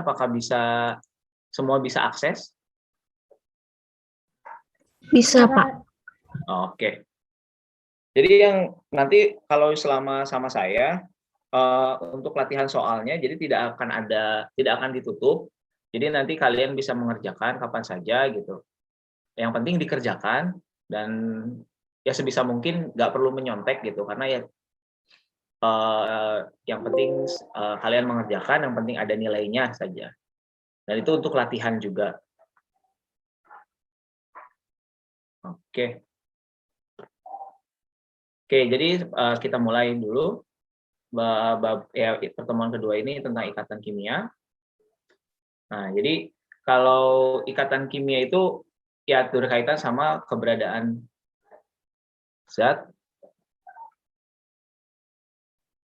apakah semua bisa akses? Bisa, Pak. Oke. Jadi yang nanti kalau selama sama saya untuk latihan soalnya, jadi tidak akan ditutup. Jadi nanti kalian bisa mengerjakan kapan saja gitu. Yang penting dikerjakan dan ya sebisa mungkin nggak perlu menyontek gitu, karena ya yang penting kalian mengerjakan, yang penting ada nilainya saja. Dan itu untuk latihan juga. Oke. Oke, jadi kita mulai dulu. Pertemuan kedua ini tentang ikatan kimia. Nah, jadi kalau ikatan kimia itu ya berkaitan sama keberadaan zat.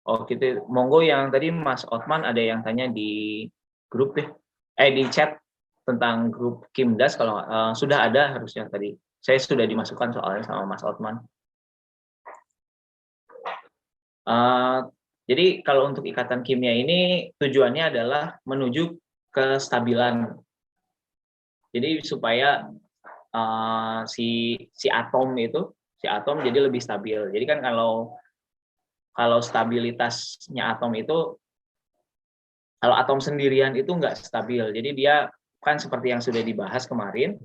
Oh, gitu. Monggo yang tadi Mas Otman ada yang tanya di grup di chat tentang grup Kimdas, kalau sudah ada harusnya tadi. Saya sudah dimasukkan soalnya sama Mas Otman. Jadi kalau untuk ikatan kimia ini tujuannya adalah menuju kestabilan. Jadi supaya si atom jadi lebih stabil. Jadi kan kalau stabilitasnya atom itu, kalau atom sendirian itu nggak stabil. Jadi dia kan seperti yang sudah dibahas kemarin.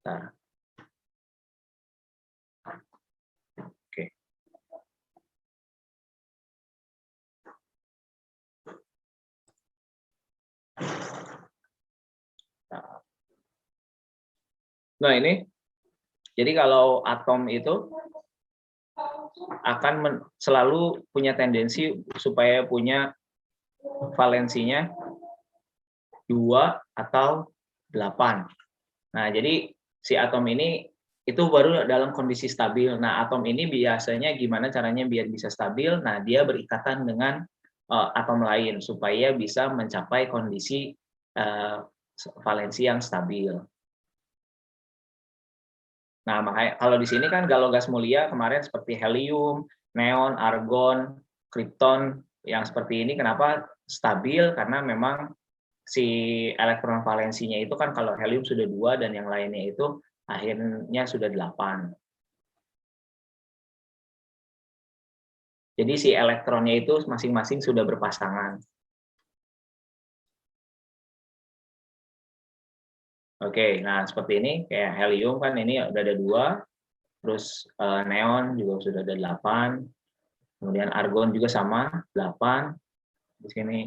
Nah, oke. Nah ini, jadi kalau atom itu akan selalu punya tendensi supaya punya valensinya 2 atau 8. Nah, jadi si atom ini itu baru dalam kondisi stabil. Nah, atom ini biasanya gimana caranya biar bisa stabil? Nah, dia berikatan dengan atom lain supaya bisa mencapai kondisi valensi yang stabil. Nah, makanya kalau di sini kan galau gas mulia kemarin seperti helium, neon, argon, krypton yang seperti ini kenapa stabil? Karena memang si elektron valensinya itu kan kalau helium sudah 2 dan yang lainnya itu akhirnya sudah 8. Jadi si elektronnya itu masing-masing sudah berpasangan. Oke, nah seperti ini kayak helium kan ini udah ada 2, terus neon juga sudah ada 8, kemudian argon juga sama 8 di sini.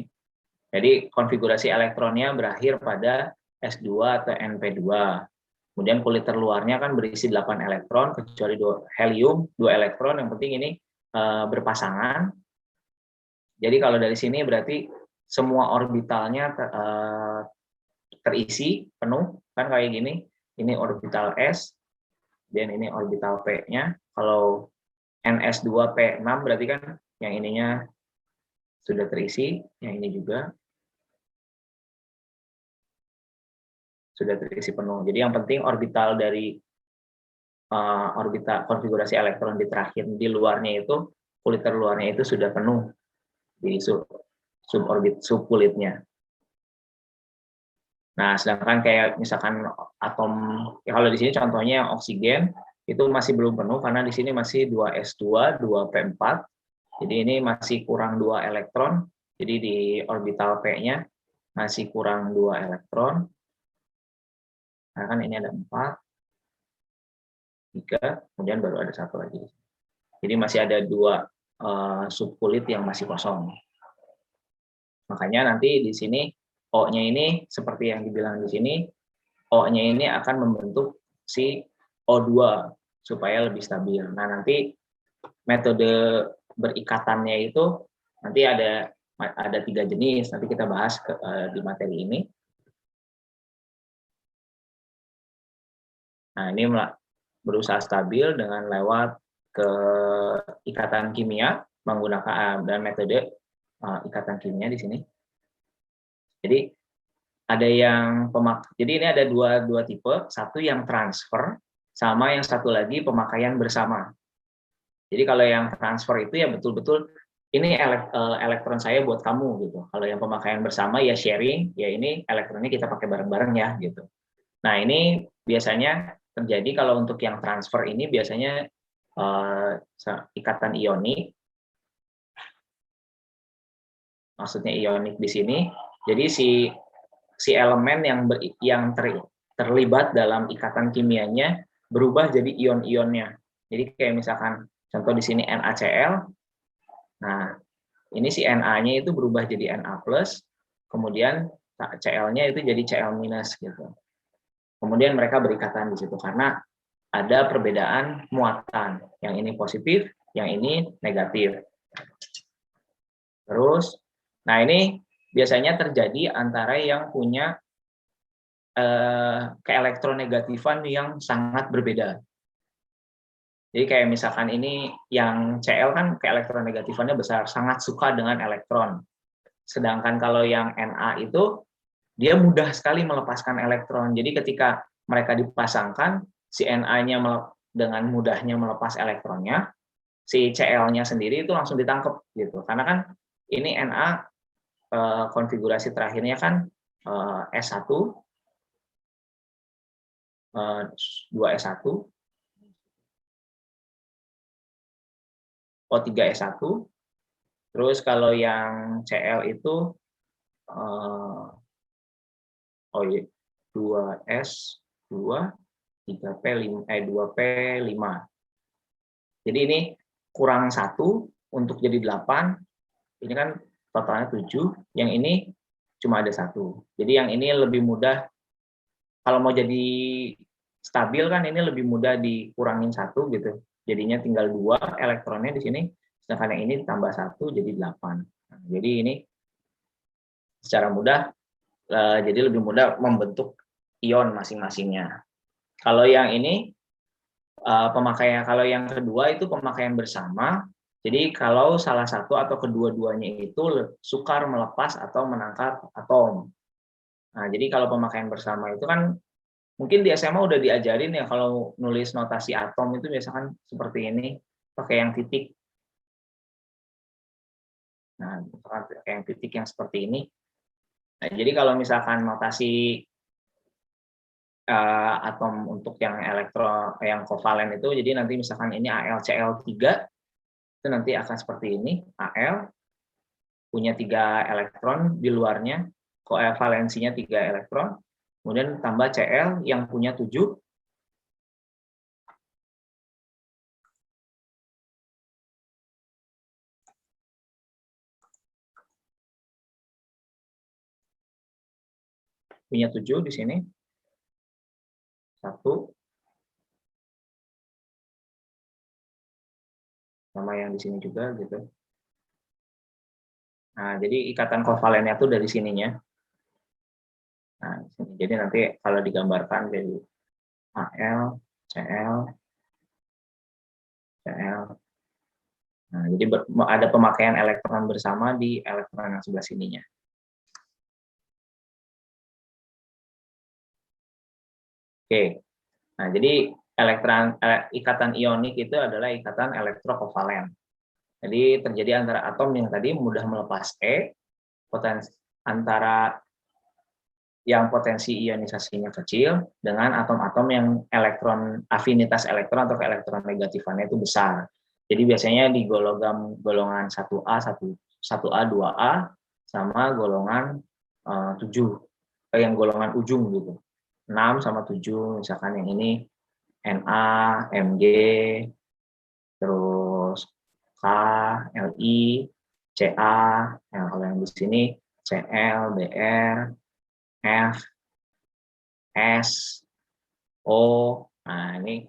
Jadi konfigurasi elektronnya berakhir pada S2 atau NP2. Kemudian kulit terluarnya kan berisi 8 elektron, kecuali helium 2 elektron, yang penting ini berpasangan. Jadi kalau dari sini berarti semua orbitalnya terisi penuh, kan kayak gini. Ini orbital S, dan ini orbital P-nya. Kalau NS2P6 berarti kan yang ininya sudah terisi, yang ini juga sudah terisi penuh. Jadi yang penting orbital dari orbital konfigurasi elektron di terakhir di luarnya itu, kulit terluarnya itu sudah penuh di subkulitnya. Nah, sedangkan kayak misalkan atom, ya kalau di sini contohnya yang oksigen itu masih belum penuh karena di sini masih 2s2, 2p4. Jadi ini masih kurang 2 elektron. Jadi di orbital P-nya masih kurang 2 elektron. Nah, kan ini ada 4, 3, kemudian baru ada 1 lagi. Jadi masih ada 2 subkulit yang masih kosong. Makanya nanti di sini O-nya ini seperti yang dibilang di sini, O-nya ini akan membentuk si O2 supaya lebih stabil. Nah, nanti metode berikatannya itu nanti ada 3 jenis, nanti kita bahas di materi ini. Nah, ini berusaha stabil dengan lewat ke ikatan kimia menggunakan dan metode ikatan kimia di sini. Jadi ada yang jadi ini ada dua tipe, satu yang transfer sama yang satu lagi pemakaian bersama. Jadi kalau yang transfer itu ya betul-betul ini elektron saya buat kamu gitu. Kalau yang pemakaian bersama ya sharing, ya ini elektronnya kita pakai bareng-bareng ya gitu. Nah, ini biasanya terjadi kalau untuk yang transfer ini biasanya ikatan ionik, maksudnya ionik di sini. Jadi si elemen yang terlibat dalam ikatan kimianya berubah jadi ion-ionnya. Jadi kayak misalkan contoh di sini NaCl. Nah, ini si Na-nya itu berubah jadi Na+, kemudian Cl-nya itu jadi Cl- gitu. Kemudian mereka berikatan di situ karena ada perbedaan muatan. Yang ini positif, yang ini negatif. Terus, nah ini biasanya terjadi antara yang punya keelektronegatifan yang sangat berbeda. Jadi kayak misalkan ini yang Cl kan keelektronegatifannya besar, sangat suka dengan elektron. Sedangkan kalau yang Na itu dia mudah sekali melepaskan elektron. Jadi ketika mereka dipasangkan, si Na-nya dengan mudahnya melepas elektronnya, si Cl-nya sendiri itu langsung ditangkap gitu. Karena kan ini Na konfigurasi terakhirnya kan S1, 2S1, O3S1. Terus kalau yang Cl itu 2S2, 3P5, 2P5. Jadi ini kurang 1 untuk jadi 8. Ini kan totalnya 7. Yang ini cuma ada 1. Jadi yang ini lebih mudah. Kalau mau jadi stabil kan ini lebih mudah dikurangin 1 gitu. Jadinya tinggal 2 elektronnya di sini. Sedangkan yang ini ditambah 1 jadi 8. Nah, jadi ini secara mudah jadi lebih mudah membentuk ion masing-masingnya. Kalau yang ini pemakaian, kalau yang kedua itu pemakaian bersama. Jadi kalau salah satu atau kedua-duanya itu sukar melepas atau menangkap atom. Nah, jadi kalau pemakaian bersama itu kan mungkin di SMA udah diajarin ya kalau nulis notasi atom itu biasanya kan seperti ini, pakai yang titik. Nah, pakai yang titik yang seperti ini. Nah, jadi kalau misalkan notasi atom untuk yang yang kovalen itu, jadi nanti misalkan ini AlCl3, itu nanti akan seperti ini, Al punya 3 elektron di luarnya, kovalensinya 3 elektron, kemudian tambah Cl yang punya 7, punya 7 di sini, 1, sama yang di sini juga gitu. Nah, jadi ikatan kovalennya tuh dari sininya. Nah, jadi nanti kalau digambarkan dari Al, Cl, Cl. Nah, jadi ada pemakaian elektron bersama di elektron yang sebelah sininya. Oke. Nah, jadi ikatan ionik itu adalah ikatan elektrokovalen. Jadi terjadi antara atom yang tadi mudah melepas potensi antara yang potensi ionisasinya kecil dengan atom-atom yang afinitas elektron atau keelektronegatifannya itu besar. Jadi biasanya di golongan 1A, 1A, 2A sama golongan 7, yang golongan ujung gitu. 6 sama 7, misalkan yang ini Na, Mg, terus K, Li, Ca, kalau yang di sini Cl, Br, F, S, O. Nah, ini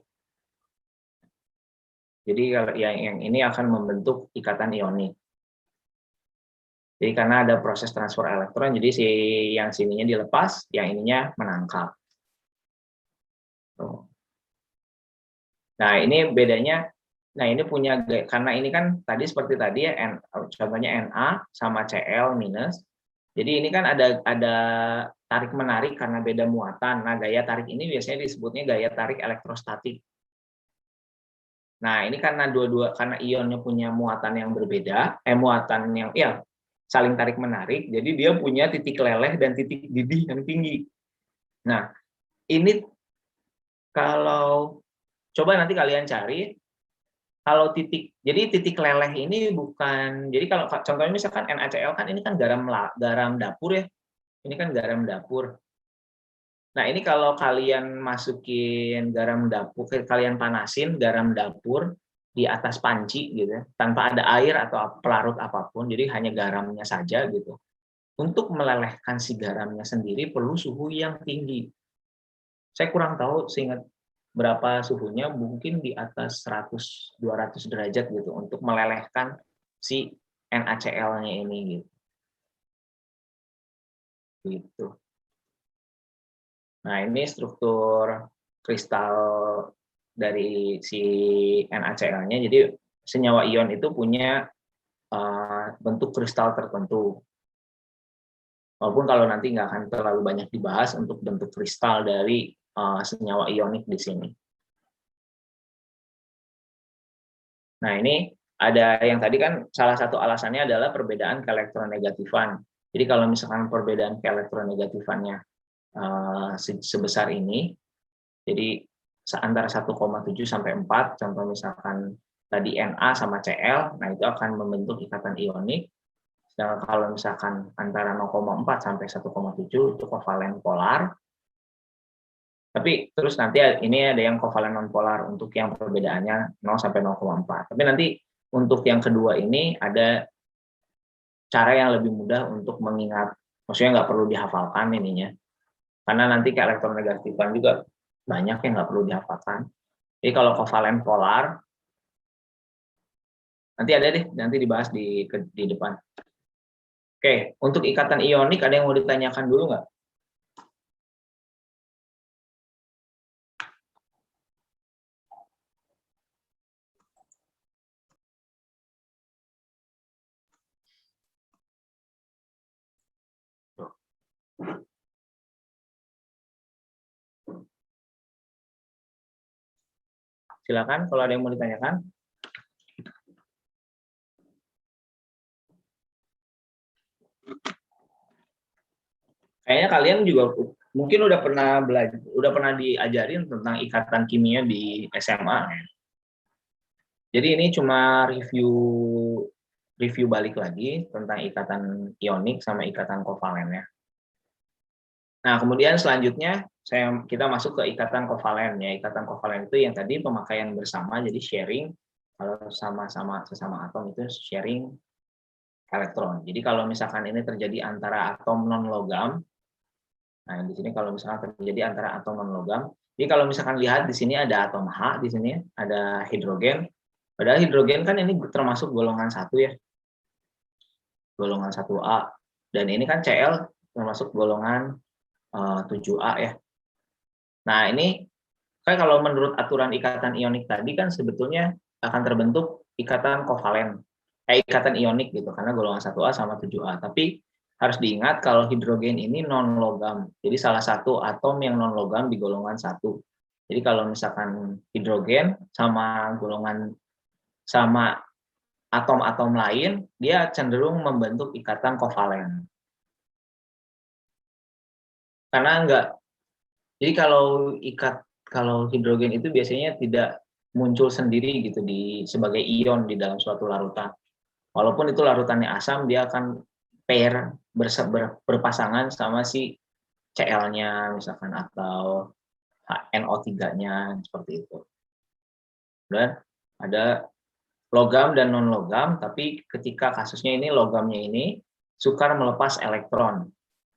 jadi kalau yang ini akan membentuk ikatan ionik. Jadi karena ada proses transfer elektron, jadi yang sininya dilepas, yang ininya menangkap. Nah, ini bedanya. Nah, ini punya, karena ini kan tadi seperti tadi ya, contohnya Na sama Cl minus. Jadi ini kan ada tarik menarik karena beda muatan. Nah, gaya tarik ini biasanya disebutnya gaya tarik elektrostatik. Nah, ini karena karena ionnya punya muatan yang berbeda, muatan yang ya saling tarik menarik, jadi dia punya titik leleh dan titik didih yang tinggi. Nah, ini kalau coba nanti kalian cari, kalau jadi titik leleh ini bukan, jadi kalau contohnya misalkan NaCl kan ini kan garam dapur ya, ini kan garam dapur. Nah, ini kalau kalian masukin garam dapur, kalian panasin garam dapur di atas panci gitu ya, tanpa ada air atau pelarut apapun, jadi hanya garamnya saja gitu. Untuk melelehkan si garamnya sendiri perlu suhu yang tinggi. Saya kurang tahu seingat berapa suhunya, mungkin di atas 100-200 derajat gitu untuk melelehkan si NaCl-nya ini gitu. Nah, ini struktur kristal dari si NaCl-nya. Jadi senyawa ion itu punya bentuk kristal tertentu. Walaupun kalau nanti nggak akan terlalu banyak dibahas untuk bentuk kristal dari senyawa ionik di sini. Nah, ini ada yang tadi kan salah satu alasannya adalah perbedaan keelektronegatifan. Jadi kalau misalkan perbedaan keelektronegatifannya sebesar ini, jadi antara 1,7 sampai 4, contoh misalkan tadi Na sama Cl, nah itu akan membentuk ikatan ionik. Sedangkan kalau misalkan antara 0,4 sampai 1,7 itu kovalen polar. Tapi terus nanti ini ada yang kovalen nonpolar untuk yang perbedaannya 0 sampai 0,4. Tapi nanti untuk yang kedua ini ada cara yang lebih mudah untuk mengingat, maksudnya nggak perlu dihafalkan ininya. Karena nanti keelektronegatifan juga banyak yang nggak perlu dihafalkan. Jadi kalau kovalen polar, nanti ada deh, nanti dibahas di depan. Oke, untuk ikatan ionik ada yang mau ditanyakan dulu nggak? Silakan kalau ada yang mau ditanyakan. Kayaknya kalian juga mungkin udah pernah belajar, udah pernah diajarin tentang ikatan kimia di SMA. Jadi ini cuma review balik lagi tentang ikatan ionik sama ikatan kovalen ya. Nah, kemudian selanjutnya kita masuk ke ikatan kovalen ya. Ikatan kovalen itu yang tadi pemakaian bersama, jadi sharing. Kalau sama-sama sesama atom itu sharing elektron. Jadi kalau misalkan ini terjadi antara atom non logam, nah di sini kalau misalkan terjadi antara atom non logam, jadi kalau misalkan lihat di sini ada atom H, di sini ada hidrogen. Padahal hidrogen kan ini termasuk golongan 1 ya, golongan 1A. Dan ini kan Cl termasuk golongan 7A ya. Nah ini kan kalau menurut aturan ikatan ionik tadi kan sebetulnya akan terbentuk ikatan kovalen, ikatan ionik gitu, karena golongan 1A sama 7A. Tapi harus diingat kalau hidrogen ini non logam. Jadi salah satu atom yang non logam di golongan 1. Jadi kalau misalkan hidrogen sama atom-atom lain, dia cenderung membentuk ikatan kovalen. Karena enggak, jadi kalau hidrogen itu biasanya tidak muncul sendiri gitu sebagai ion di dalam suatu larutan. Walaupun itu larutannya asam, dia akan berpasangan sama si Cl-nya misalkan atau NO3-nya seperti itu. Dan ada logam dan non logam, tapi ketika kasusnya ini logamnya ini sukar melepas elektron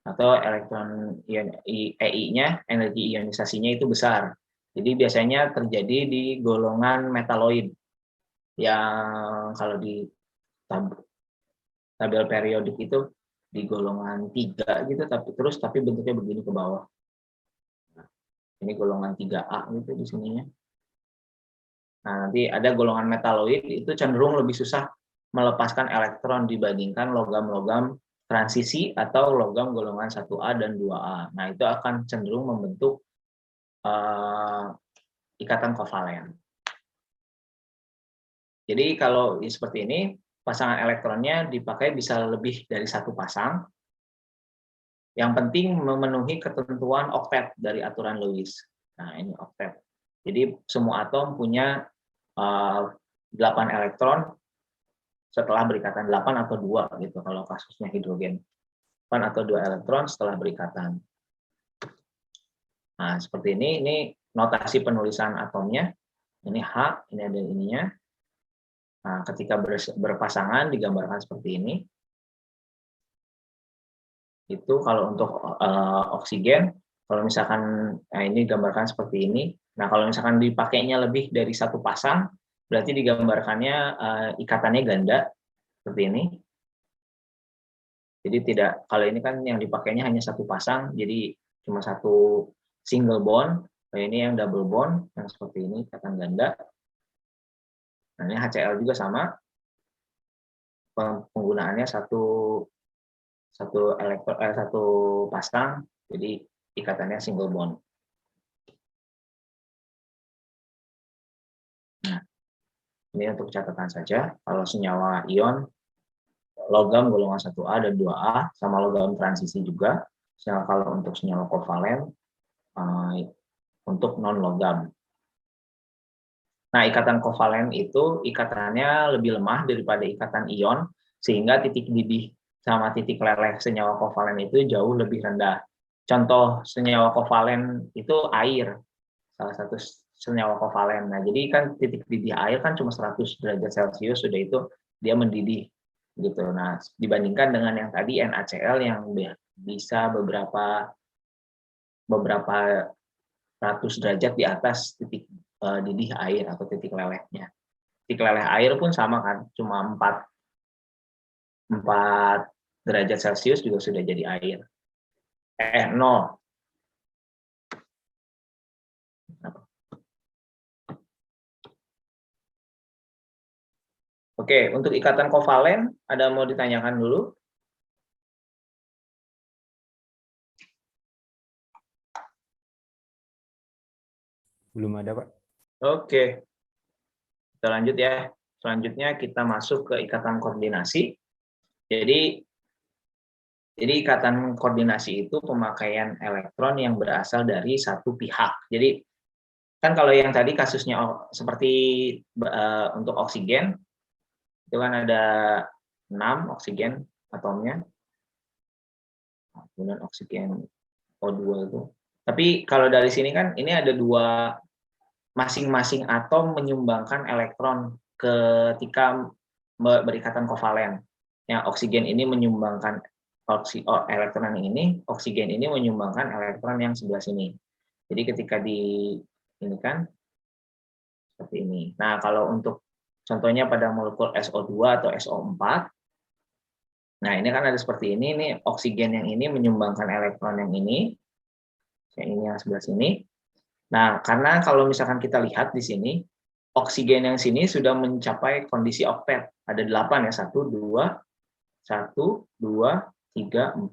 atau elektron EI-nya, energi ionisasinya itu besar. Jadi biasanya terjadi di golongan metaloid yang kalau di tabel periodik itu di golongan 3 gitu, tapi bentuknya begini ke bawah. Ini golongan 3A gitu di sininya. Nah, nanti ada golongan metaloid itu cenderung lebih susah melepaskan elektron dibandingkan logam-logam transisi atau logam golongan 1A dan 2A. Nah, itu akan cenderung membentuk ikatan kovalen. Jadi kalau seperti ini, pasangan elektronnya dipakai bisa lebih dari satu pasang. Yang penting memenuhi ketentuan oktet dari aturan Lewis. Nah, ini oktet. Jadi semua atom punya 8 elektron setelah berikatan, 8 atau 2 gitu kalau kasusnya hidrogen. 8 atau 2 elektron setelah berikatan. Nah, seperti ini notasi penulisan atomnya. Ini H, ini ada ininya. Nah, ketika berpasangan digambarkan seperti ini. Itu kalau untuk oksigen, kalau misalkan ini digambarkan seperti ini. Nah, kalau misalkan dipakainya lebih dari satu pasang, berarti digambarkannya ikatannya ganda seperti ini. Jadi tidak, kalau ini kan yang dipakainya hanya satu pasang, jadi cuma satu single bond. Nah, ini yang double bond, yang seperti ini ikatan ganda. Nah, ini HCl juga sama. Penggunaannya satu pasang, jadi ikatannya single bond. Nah, ini untuk catatan saja. Kalau senyawa ion, logam golongan 1A dan 2A, sama logam transisi juga. Kalau untuk senyawa kovalen, untuk non-logam. Nah, ikatan kovalen itu ikatannya lebih lemah daripada ikatan ion, sehingga titik didih sama titik leleh senyawa kovalen itu jauh lebih rendah. Contoh senyawa kovalen itu air, salah satu senyawa kovalen. Nah, jadi kan titik didih air kan cuma 100 derajat Celcius, sudah itu dia mendidih gitu. Nah, dibandingkan dengan yang tadi NaCl yang bisa beberapa ratus derajat di atas titik didih air atau titik lelehnya. Titik leleh air pun sama kan, cuma 4 derajat Celcius juga sudah jadi air. 0. Oke, untuk ikatan kovalen, ada mau ditanyakan dulu? Belum ada, Pak. Oke, kita lanjut ya. Selanjutnya kita masuk ke ikatan koordinasi. Jadi ikatan koordinasi itu pemakaian elektron yang berasal dari satu pihak. Jadi kan kalau yang tadi kasusnya seperti untuk oksigen, itu kan ada 6 oksigen atomnya, kemudian oksigen O2 itu. Tapi kalau dari sini kan ini ada dua, masing-masing atom menyumbangkan elektron ketika berikatan kovalen. Yang oksigen ini menyumbangkan elektron yang ini, oksigen ini menyumbangkan elektron yang sebelah sini. Jadi ketika ini kan seperti ini. Nah, kalau untuk contohnya pada molekul SO2 atau SO4, nah ini kan ada seperti ini, nih oksigen yang ini menyumbangkan elektron yang ini yang sebelah sini. Nah, karena kalau misalkan kita lihat di sini, oksigen yang sini sudah mencapai kondisi oktet. Ada 8 ya, 1, 2, 3, 4,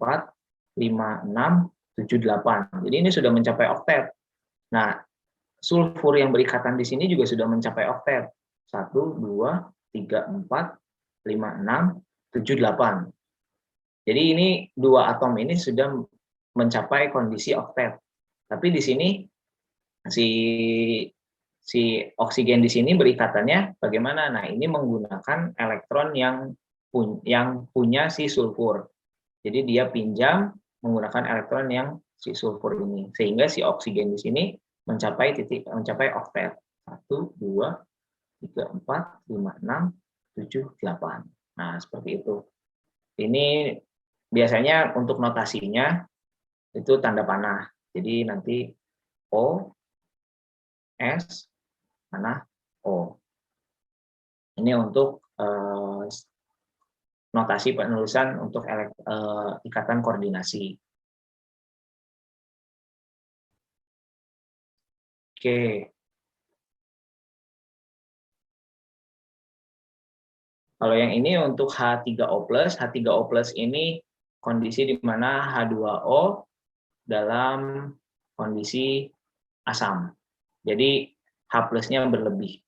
5, 6, 7, 8. Jadi ini sudah mencapai oktet. Nah, sulfur yang berikatan di sini juga sudah mencapai oktet. 1, 2, 3, 4, 5, 6, 7, 8. Jadi ini dua atom ini sudah mencapai kondisi oktet. Tapi di sini si oksigen di sini berikatannya bagaimana? Nah, ini menggunakan elektron yang punya si sulfur. Jadi dia pinjam menggunakan elektron yang si sulfur ini, sehingga si oksigen di sini mencapai oktet. 1, 2, 3, 4, 5, 6, 7, 8. Nah, seperti itu. Ini biasanya untuk notasinya itu tanda panah. Jadi nanti O, S, panah O. Ini untuk notasi penulisan untuk ikatan koordinasi. Oke. Kalau yang ini untuk H3O+, H3O+ ini kondisi di mana H2O dalam kondisi asam. Jadi H+-nya berlebih.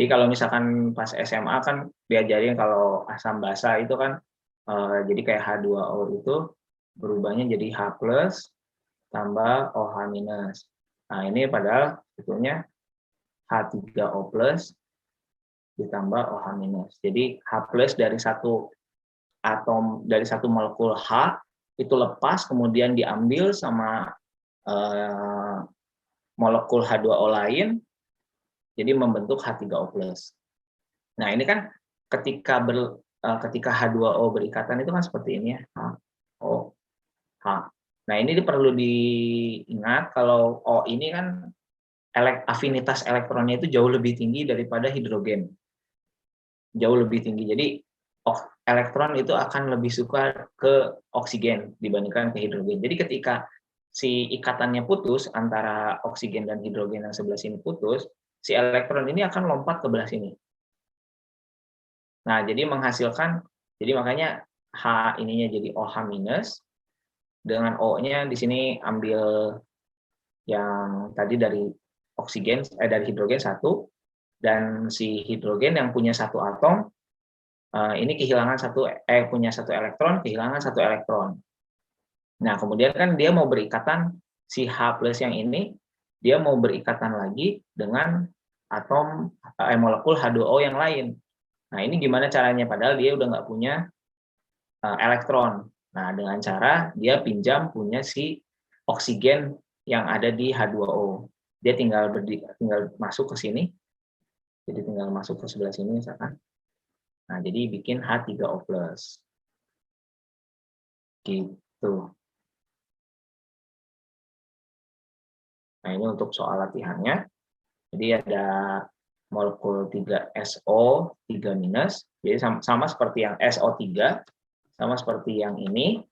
Jadi kalau misalkan pas SMA kan diajarin kalau asam basa itu kan jadi kayak H2O itu berubahnya jadi H+ tambah OH-. Nah, ini padahal sebetulnya H3O+ ditambah OH-. Jadi H+ dari satu atom, dari satu molekul H itu lepas kemudian diambil sama molekul H2O lain, jadi membentuk H3O+. Nah, ini kan ketika H2O berikatan itu kan seperti ini ya, H, O, H. Nah, ini perlu diingat kalau O ini kan afinitas elektronnya itu jauh lebih tinggi daripada hidrogen. Jauh lebih tinggi. Jadi elektron itu akan lebih suka ke oksigen dibandingkan ke hidrogen. Jadi ketika si ikatannya putus antara oksigen dan hidrogen yang sebelah sini putus, si elektron ini akan lompat ke belah sini. Nah, jadi menghasilkan, jadi makanya H ininya jadi OH- dengan O-nya di sini ambil yang tadi dari oksigen, dari hidrogen satu, dan si hidrogen yang punya satu atom ini punya satu elektron, kehilangan satu elektron. Nah, kemudian kan dia mau berikatan, si H+ yang ini dia mau berikatan lagi dengan atom molekul H2O yang lain. Nah, ini gimana caranya? Padahal dia udah nggak punya elektron. Nah, dengan cara dia pinjam punya si oksigen yang ada di H2O. Dia tinggal masuk ke sini, jadi tinggal masuk ke sebelah sini misalkan. Nah, jadi bikin H3O+. Gitu. Nah, ini untuk soal latihannya. Jadi ada molekul 3SO 3-, jadi sama seperti yang SO3, sama seperti yang ini,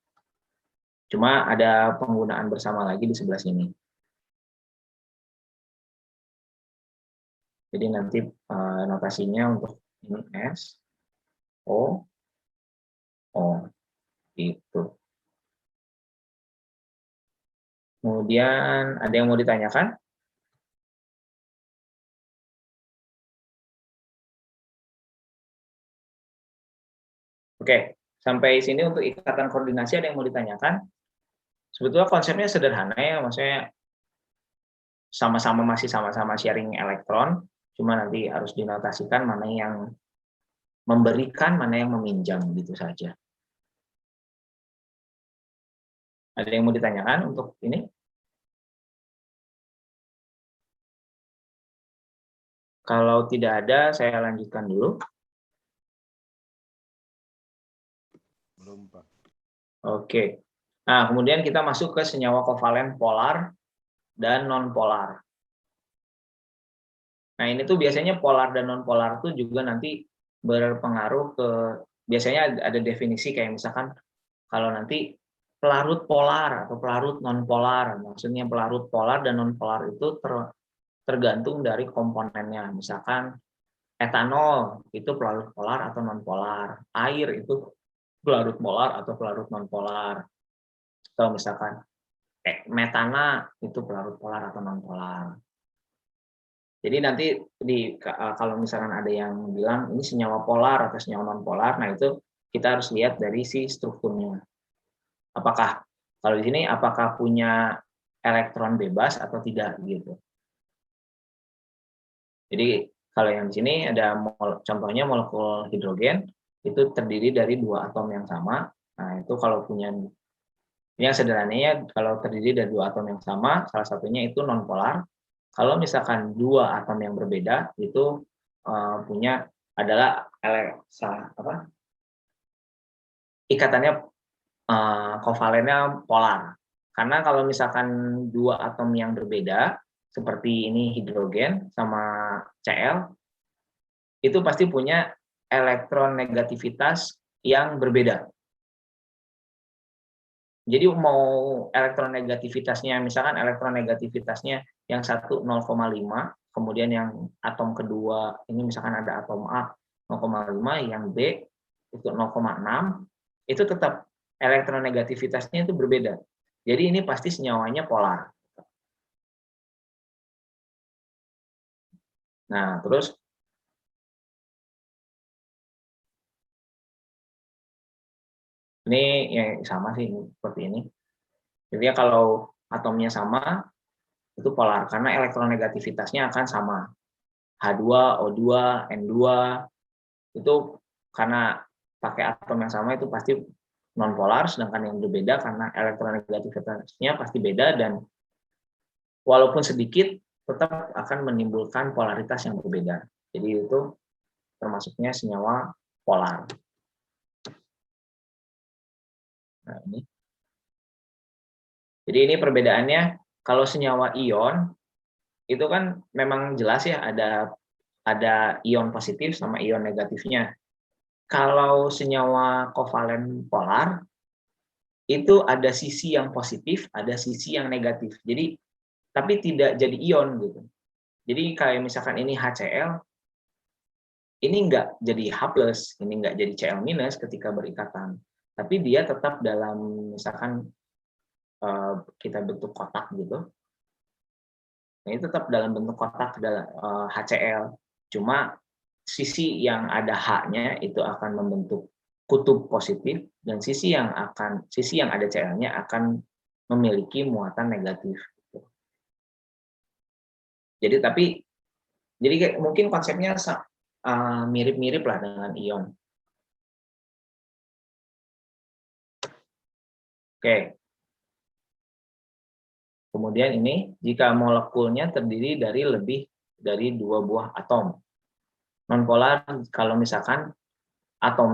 cuma ada penggunaan bersama lagi di sebelah sini. Jadi nanti notasinya untuk ini S, O, O, gitu. Kemudian ada yang mau ditanyakan? Oke, sampai sini untuk ikatan koordinasi ada yang mau ditanyakan? Sebetulnya konsepnya sederhana ya, maksudnya masih sama-sama sharing elektron, cuma nanti harus dinotasikan mana yang memberikan, mana yang meminjam, gitu saja. Ada yang mau ditanyakan untuk ini? Kalau tidak ada, saya lanjutkan dulu. Belum, Pak. Oke. Nah, kemudian kita masuk ke senyawa kovalen polar dan non-polar. Nah, ini tuh biasanya polar dan non-polar tuh juga nanti berpengaruh ke, biasanya ada definisi kayak misalkan kalau nanti pelarut polar atau pelarut non-polar, maksudnya pelarut polar dan non-polar itu tergantung dari komponennya. Misalkan etanol itu pelarut polar atau non-polar, air itu pelarut polar atau pelarut non-polar. Atau misalkan metana itu pelarut polar atau non-polar. Jadi nanti kalau misalkan ada yang bilang ini senyawa polar atau senyawa non-polar, nah itu kita harus lihat dari si strukturnya. Apakah kalau di sini apakah punya elektron bebas atau tidak gitu. Jadi kalau yang di sini ada contohnya molekul hidrogen itu terdiri dari dua atom yang sama. Nah, itu kalau punya yang sederhananya kalau terdiri dari dua atom yang sama, salah satunya itu non-polar. Kalau misalkan dua atom yang berbeda itu punya adalah ikatannya kovalennya polar. Karena kalau misalkan dua atom yang berbeda seperti ini hidrogen sama Cl itu pasti punya elektron negativitas yang berbeda. Jadi mau elektron negativitasnya, misalkan elektron negativitasnya yang satu 0,5, kemudian yang atom kedua, ini misalkan ada atom A 0,5, yang B itu 0,6, itu tetap elektron negativitasnya itu berbeda. Jadi ini pasti senyawanya polar. Nah, terus Ini yang sama sih seperti ini. Jadi kalau atomnya sama itu polar karena elektronegativitasnya akan sama. H2, O2, N2 itu karena pakai atom yang sama itu pasti nonpolar, sedangkan yang berbeda karena elektronegativitasnya pasti beda dan walaupun sedikit tetap akan menimbulkan polaritas yang berbeda. Jadi itu termasuknya senyawa polar. Nah, ini. Jadi ini perbedaannya kalau senyawa ion itu kan memang jelas ya ada ion positif sama ion negatifnya. Kalau senyawa kovalen polar itu ada sisi yang positif, ada sisi yang negatif. Jadi tapi tidak jadi ion gitu. Jadi kayak misalkan ini HCl, ini enggak jadi H+, ini enggak jadi Cl- ketika berikatan. Tapi dia tetap dalam misalkan kita bentuk kotak gitu. Nah, ini tetap dalam bentuk kotak dalam HCl. Cuma sisi yang ada H-nya itu akan membentuk kutub positif dan sisi yang ada Cl-nya akan memiliki muatan negatif. Jadi mungkin konsepnya mirip-mirip lah dengan ion. Oke. Kemudian ini jika molekulnya terdiri dari lebih dari 2 buah atom. Nonpolar kalau misalkan atom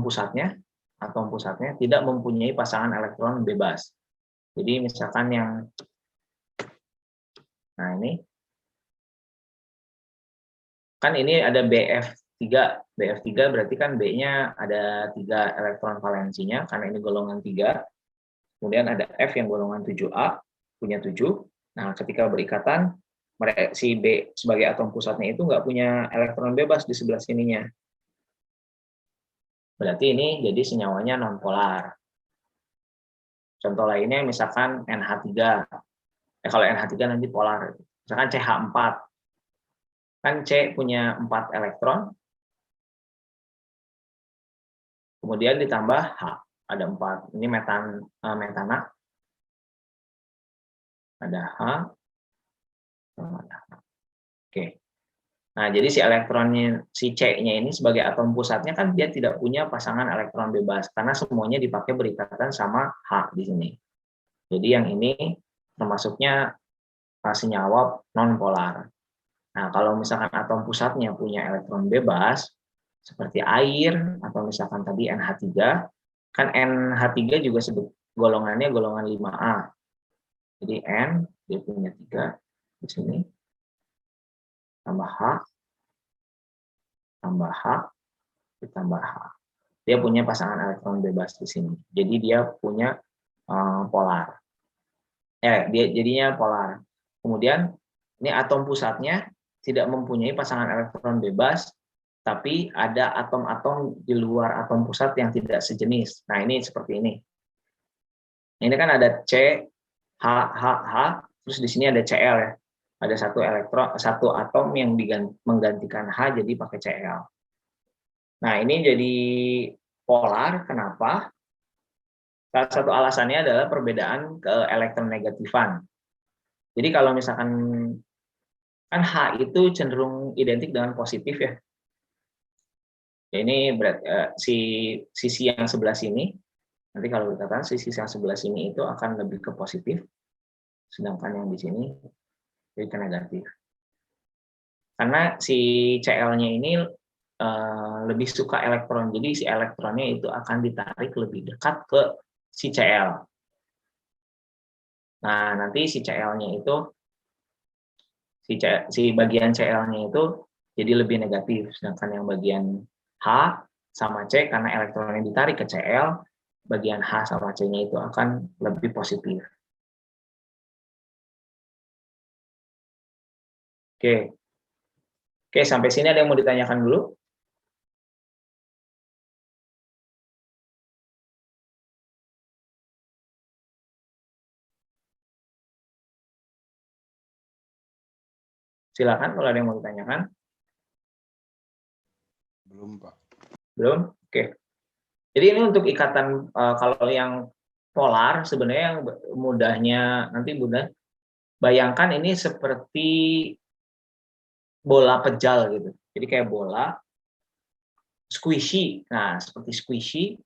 pusatnya tidak mempunyai pasangan elektron bebas. Jadi misalkan nah ini kan ini ada BF3. BF3 berarti kan B-nya ada 3 elektron valensinya karena ini golongan 3. Kemudian ada F yang golongan 7A, punya 7. Nah, ketika berikatan, si B sebagai atom pusatnya itu nggak punya elektron bebas di sebelah sininya. Berarti ini jadi senyawanya nonpolar. Contoh lainnya misalkan NH3. Kalau NH3 nanti polar. Misalkan CH4. Kan C punya 4 elektron, kemudian ditambah H, ada 4. Ini metana, ada H, ada H. Oke. Nah, jadi si C-nya ini sebagai atom pusatnya kan dia tidak punya pasangan elektron bebas, karena semuanya dipakai berikatan sama H di sini. Jadi yang ini termasuknya senyawa nonpolar. Nah, kalau misalkan atom pusatnya punya elektron bebas, seperti air, atau misalkan tadi NH3, kan NH3 juga golongannya golongan 5A. Jadi N, dia punya 3 di sini, tambah H, tambah H, ditambah H. Dia punya pasangan elektron bebas di sini. Jadi dia punya polar. Dia jadinya polar. Kemudian ini atom pusatnya tidak mempunyai pasangan elektron bebas, tapi ada atom-atom di luar atom pusat yang tidak sejenis. Nah, ini seperti ini. Ini kan ada C, H, H, H, terus di sini ada Cl ya. Ada satu atom yang menggantikan H jadi pakai Cl. Nah, ini jadi polar, kenapa? Salah satu alasannya adalah perbedaan keelektronegatifan. Jadi kalau misalkan kan H itu cenderung identik dengan positif ya. Ini sisi yang sebelah sini, nanti kalau dikatakan sisi yang sebelah sini itu akan lebih ke positif, sedangkan yang di sini lebih ke negatif. Karena si Cl-nya ini lebih suka elektron, jadi si elektronnya itu akan ditarik lebih dekat ke si Cl. Nah, nanti si Cl-nya itu si bagian Cl-nya itu jadi lebih negatif, sedangkan yang bagian H sama C karena elektronnya ditarik ke Cl, bagian H sama C-nya itu akan lebih positif. Oke, sampai sini ada yang mau ditanyakan dulu? Silakan kalau ada yang mau ditanyakan. Belum, Pak. Belum? Oke. Jadi ini untuk ikatan kalau yang polar sebenarnya yang mudahnya nanti mudah bayangkan ini seperti bola pejal gitu. Jadi kayak bola squishy. Nah, seperti squishy.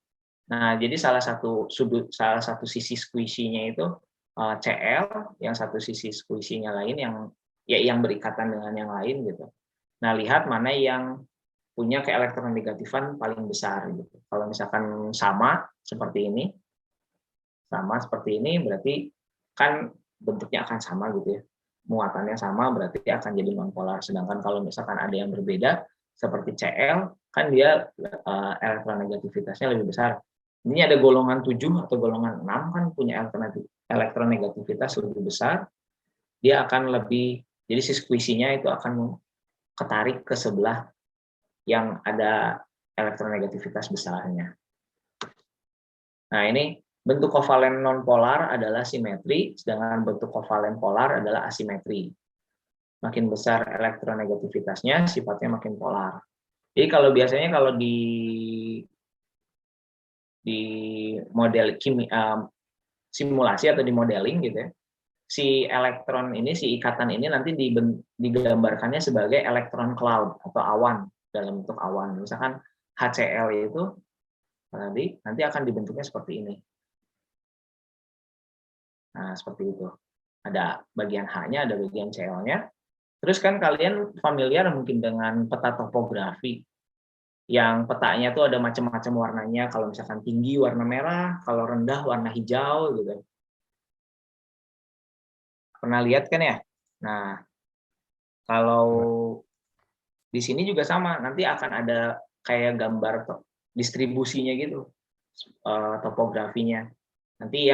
Nah, jadi salah satu sisi squishy-nya itu Cl, yang satu sisi squishy-nya lain yang berikatan dengan yang lain gitu. Nah, lihat mana yang punya keelektronegatifan paling besar gitu. Kalau misalkan sama seperti ini berarti kan bentuknya akan sama gitu ya. Muatannya sama berarti akan jadi nonpolar. Sedangkan kalau misalkan ada yang berbeda seperti Cl kan dia elektronegativitasnya lebih besar. Ini ada golongan 7 atau golongan 6 kan punya elektronegativitas lebih besar. Dia akan lebih jadi si squishy-nya itu akan ketarik ke sebelah yang ada elektronegativitas besarnya. Nah, ini bentuk kovalen nonpolar adalah simetri, sedangkan bentuk kovalen polar adalah asimetri. Makin besar elektronegativitasnya, sifatnya makin polar. Jadi kalau biasanya kalau di model simulasi atau di modeling gitu ya, si elektron ini, si ikatan ini nanti digambarkannya sebagai elektron cloud atau awan dalam bentuk awan. Misalkan HCl itu nanti akan dibentuknya seperti ini. Nah, seperti itu. Ada bagian H-nya, ada bagian Cl-nya. Terus kan kalian familiar mungkin dengan peta topografi. Yang petanya tuh ada macam-macam warnanya. Kalau misalkan tinggi warna merah, kalau rendah warna hijau gitu. Pernah lihat kan ya? Nah, kalau di sini juga sama, nanti akan ada kayak gambar distribusinya gitu, topografinya. Nanti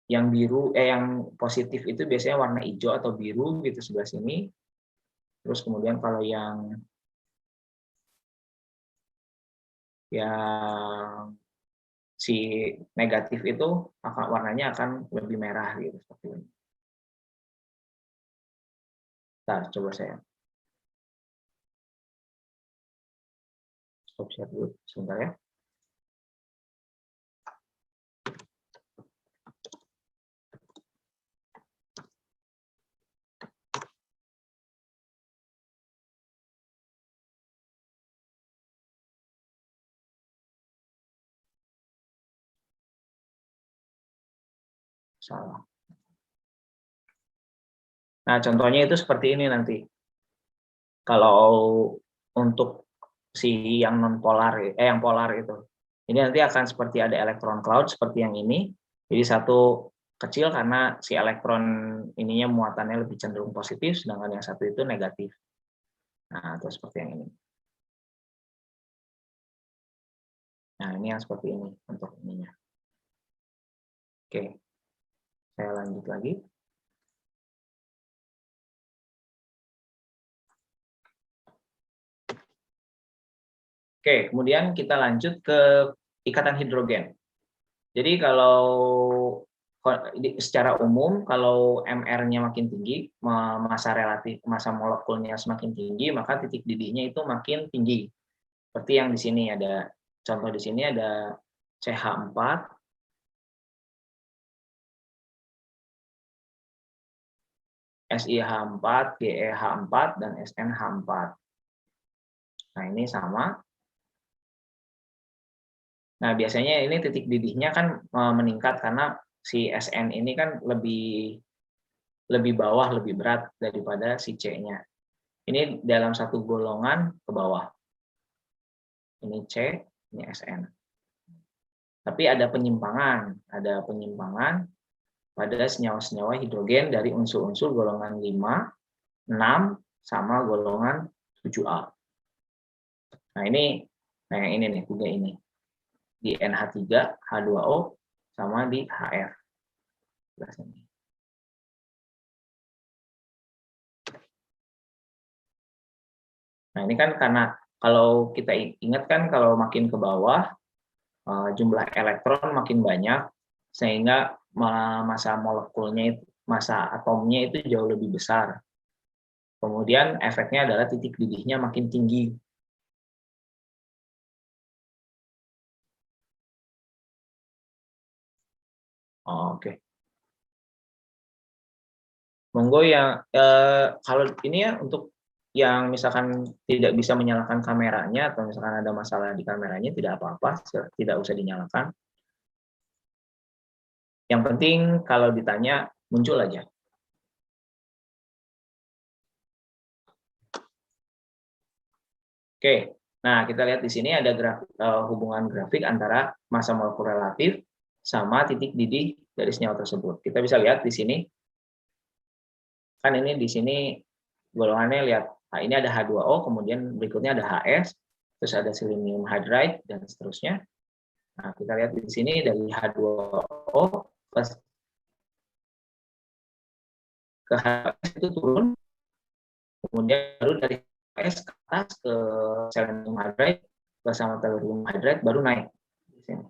yang biru, yang positif itu biasanya warna hijau atau biru gitu sebelah sini. Terus kemudian kalau yang si negatif itu warnanya akan lebih merah gitu seperti ini. Nah, coba saya stop share dulu sebentar ya. Salah. Nah, contohnya itu seperti ini nanti. Kalau untuk si yang non polar, yang polar itu, ini nanti akan seperti ada elektron cloud seperti yang ini. Jadi satu kecil karena si elektron ininya muatannya lebih cenderung positif, sedangkan yang satu itu negatif. Nah, itu seperti yang ini. Nah, ini yang seperti ini untuk ininya. Oke, saya lanjut lagi. Oke, kemudian kita lanjut ke ikatan hidrogen. Jadi kalau secara umum kalau MR-nya makin tinggi, massa molekulnya semakin tinggi, maka titik didihnya itu makin tinggi. Seperti yang di sini ada contoh di sini ada CH4, SiH4, GeH4 dan SnH4. Nah, ini sama. Nah, biasanya ini titik didihnya kan meningkat karena si Sn ini kan lebih bawah, lebih berat daripada si C-nya. Ini dalam satu golongan ke bawah. Ini C, ini Sn. Tapi ada penyimpangan pada senyawa-senyawa hidrogen dari unsur-unsur golongan 5, 6, sama golongan 7A. Nah, yang ini nih, 3 ini. Di NH3, H2O, sama di HF. Nah, ini kan karena kalau kita ingat kan kalau makin ke bawah, jumlah elektron makin banyak, sehingga massa molekulnya, massa atomnya itu jauh lebih besar. Kemudian efeknya adalah titik didihnya makin tinggi. Oh, oke. Monggo yang kalau ini ya untuk yang misalkan tidak bisa menyalakan kameranya atau misalkan ada masalah di kameranya tidak apa-apa, tidak usah dinyalakan. Yang penting kalau ditanya muncul aja. Oke, nah kita lihat di sini ada hubungan grafik antara massa molekul relatif sama titik didih dari senyawa tersebut. Kita bisa lihat di sini, kan ini di sini golongannya lihat, nah ini ada H2O, kemudian berikutnya ada HS, terus ada selenium hydride, dan seterusnya. Nah, kita lihat di sini dari H2O plus ke HS itu turun, kemudian baru dari HS ke atas ke selenium hydride bersama tellurium hydride baru naik di sini.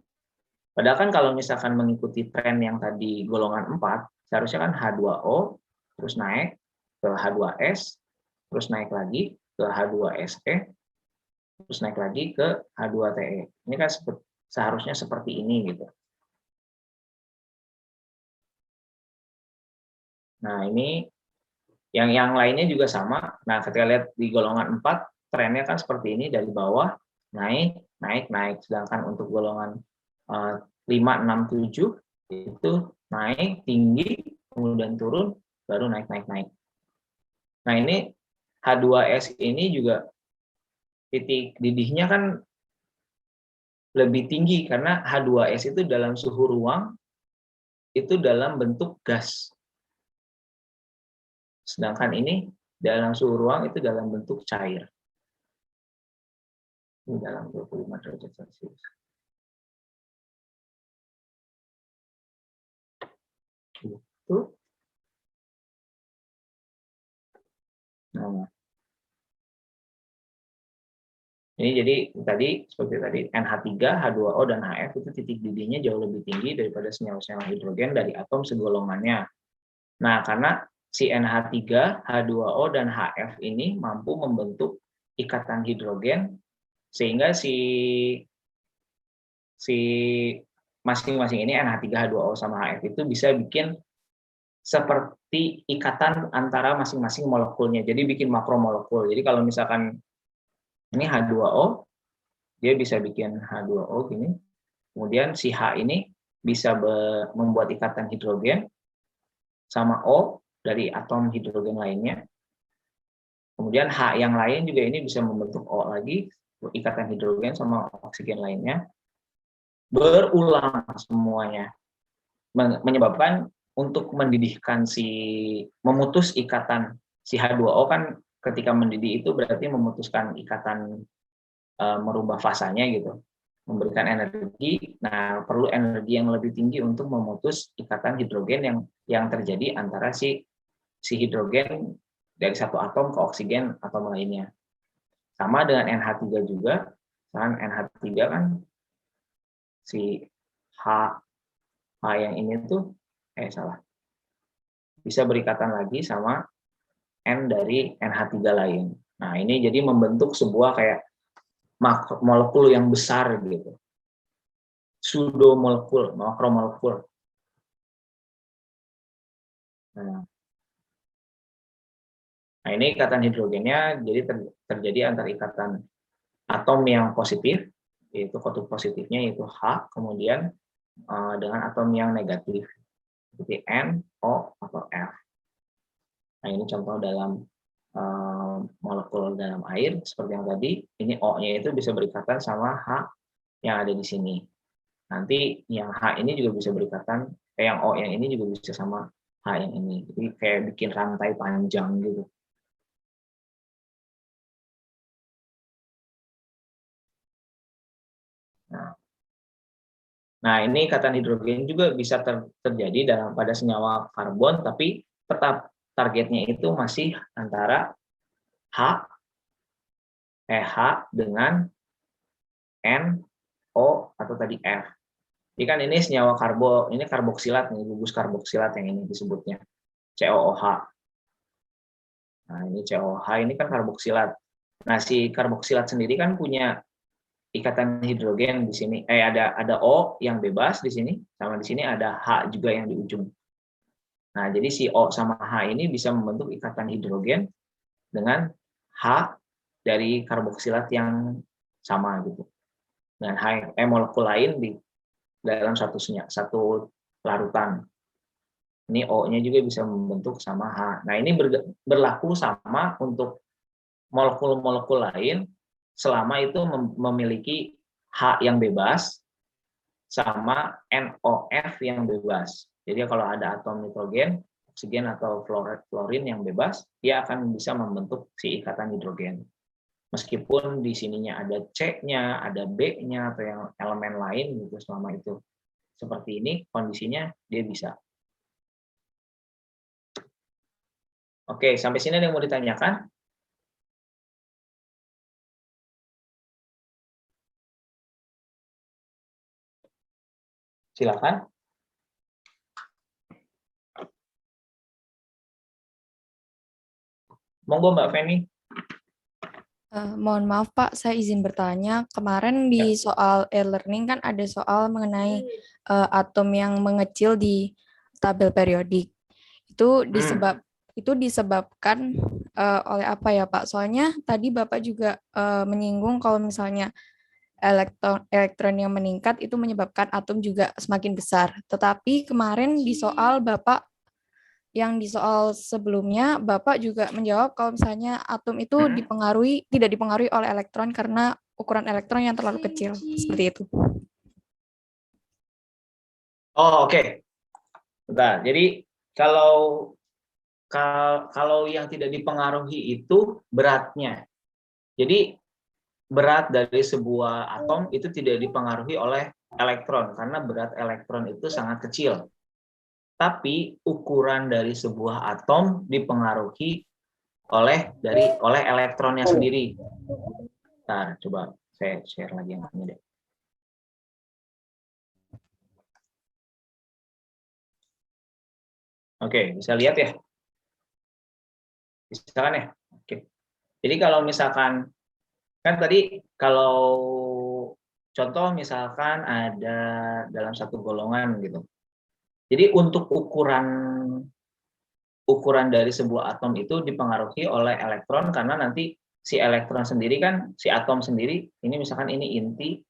Padahal kan kalau misalkan mengikuti tren yang tadi golongan 4, seharusnya kan H2O terus naik ke H2S, terus naik lagi ke H2SE, terus naik lagi ke H2TE. Ini kan seharusnya seperti ini gitu. Nah, ini yang lainnya juga sama. Nah, ketika lihat di golongan 4, trennya kan seperti ini dari bawah naik, naik, naik. Sedangkan untuk golongan 5, 6, 7 itu naik tinggi, kemudian turun, baru naik, naik, naik. Nah, ini H2S ini juga titik didihnya kan lebih tinggi karena H2S itu dalam suhu ruang itu dalam bentuk gas. Sedangkan ini dalam suhu ruang itu dalam bentuk cair. Ini dalam 25 derajat Celcius. Gitu. Nah, ini jadi tadi seperti tadi NH3, H2O dan HF itu titik didihnya jauh lebih tinggi daripada senyawa-senyawa hidrogen dari atom segolongannya. Nah, karena si NH3, H2O dan HF ini mampu membentuk ikatan hidrogen sehingga si masing-masing ini NH3, H2O sama HF itu bisa bikin seperti ikatan antara masing-masing molekulnya. Jadi bikin makromolekul. Jadi kalau misalkan ini H2O, dia bisa bikin H2O gini. Kemudian si H ini bisa membuat ikatan hidrogen sama O dari atom hidrogen lainnya. Kemudian H yang lain juga ini bisa membentuk O lagi, ikatan hidrogen sama oksigen lainnya. Berulang semuanya. Menyebabkan untuk mendidihkan memutus ikatan si H2O kan ketika mendidih itu berarti memutuskan ikatan merubah fasanya gitu, memberikan energi. Nah, perlu energi yang lebih tinggi untuk memutus ikatan hidrogen yang terjadi antara si hidrogen dari satu atom ke oksigen atom lainnya. Sama dengan NH3 juga, kan NH3 kan si H yang ini tuh bisa berikatan lagi sama N dari NH3 lain. Nah, ini jadi membentuk sebuah kayak molekul yang besar gitu. Pseudo molekul, makromolekul. Nah, ini ikatan hidrogennya jadi terjadi antar ikatan atom yang positif, yaitu kutub positifnya yaitu H, kemudian dengan atom yang negatif, seperti N, O, atau F. Nah, ini contoh dalam molekul dalam air, seperti yang tadi, ini O-nya itu bisa berikatan sama H yang ada di sini. Nanti yang H ini juga bisa berikatan, yang O yang ini juga bisa sama H yang ini. Jadi kayak bikin rantai panjang gitu. Nah, ini ikatan hidrogen juga bisa terjadi pada senyawa karbon, tapi tetap targetnya itu masih antara H dengan N, O, atau tadi F. Jadi kan ini senyawa ini karboksilat, nih, gugus karboksilat yang ini disebutnya, COOH. Nah, ini COOH ini kan karboksilat. Nah, si karboksilat sendiri kan punya ikatan hidrogen di sini, ada O yang bebas di sini, sama di sini ada H juga yang di ujung. Nah, jadi si O sama H ini bisa membentuk ikatan hidrogen dengan H dari karboksilat yang sama gitu. Dan molekul lain di dalam satu larutan. Ini O-nya juga bisa membentuk sama H. Nah, ini berlaku sama untuk molekul-molekul lain selama itu memiliki H yang bebas sama NOF yang bebas. Jadi kalau ada atom nitrogen, oksigen atau fluorin yang bebas, dia akan bisa membentuk si ikatan hidrogen. Meskipun di sininya ada C-nya, ada B-nya atau yang elemen lain gitu, selama itu seperti ini kondisinya dia bisa. Oke, sampai sini ada yang mau ditanyakan? Silakan. Monggo Mbak Feni. Mohon maaf Pak, saya izin bertanya. Kemarin di soal e-learning kan ada soal mengenai atom yang mengecil di tabel periodik. Itu disebabkan oleh apa ya Pak? Soalnya tadi Bapak juga menyinggung kalau misalnya elektron yang meningkat itu menyebabkan atom juga semakin besar. Tetapi kemarin di soal yang di soal sebelumnya, Bapak juga menjawab kalau misalnya atom itu tidak dipengaruhi oleh elektron karena ukuran elektron yang terlalu kecil. Seperti itu. Oh, oke. Bentar. Jadi kalau yang tidak dipengaruhi itu beratnya. Jadi berat dari sebuah atom itu tidak dipengaruhi oleh elektron karena berat elektron itu sangat kecil. Tapi ukuran dari sebuah atom dipengaruhi oleh elektronnya sendiri. Nah, coba saya share lagi yang ini deh. Oke, bisa lihat ya? Bisa kan ya? Oke. Jadi kalau misalkan kan tadi kalau contoh misalkan ada dalam satu golongan gitu. Jadi untuk ukuran dari sebuah atom itu dipengaruhi oleh elektron karena nanti si elektron sendiri kan, si atom sendiri, ini misalkan ini inti,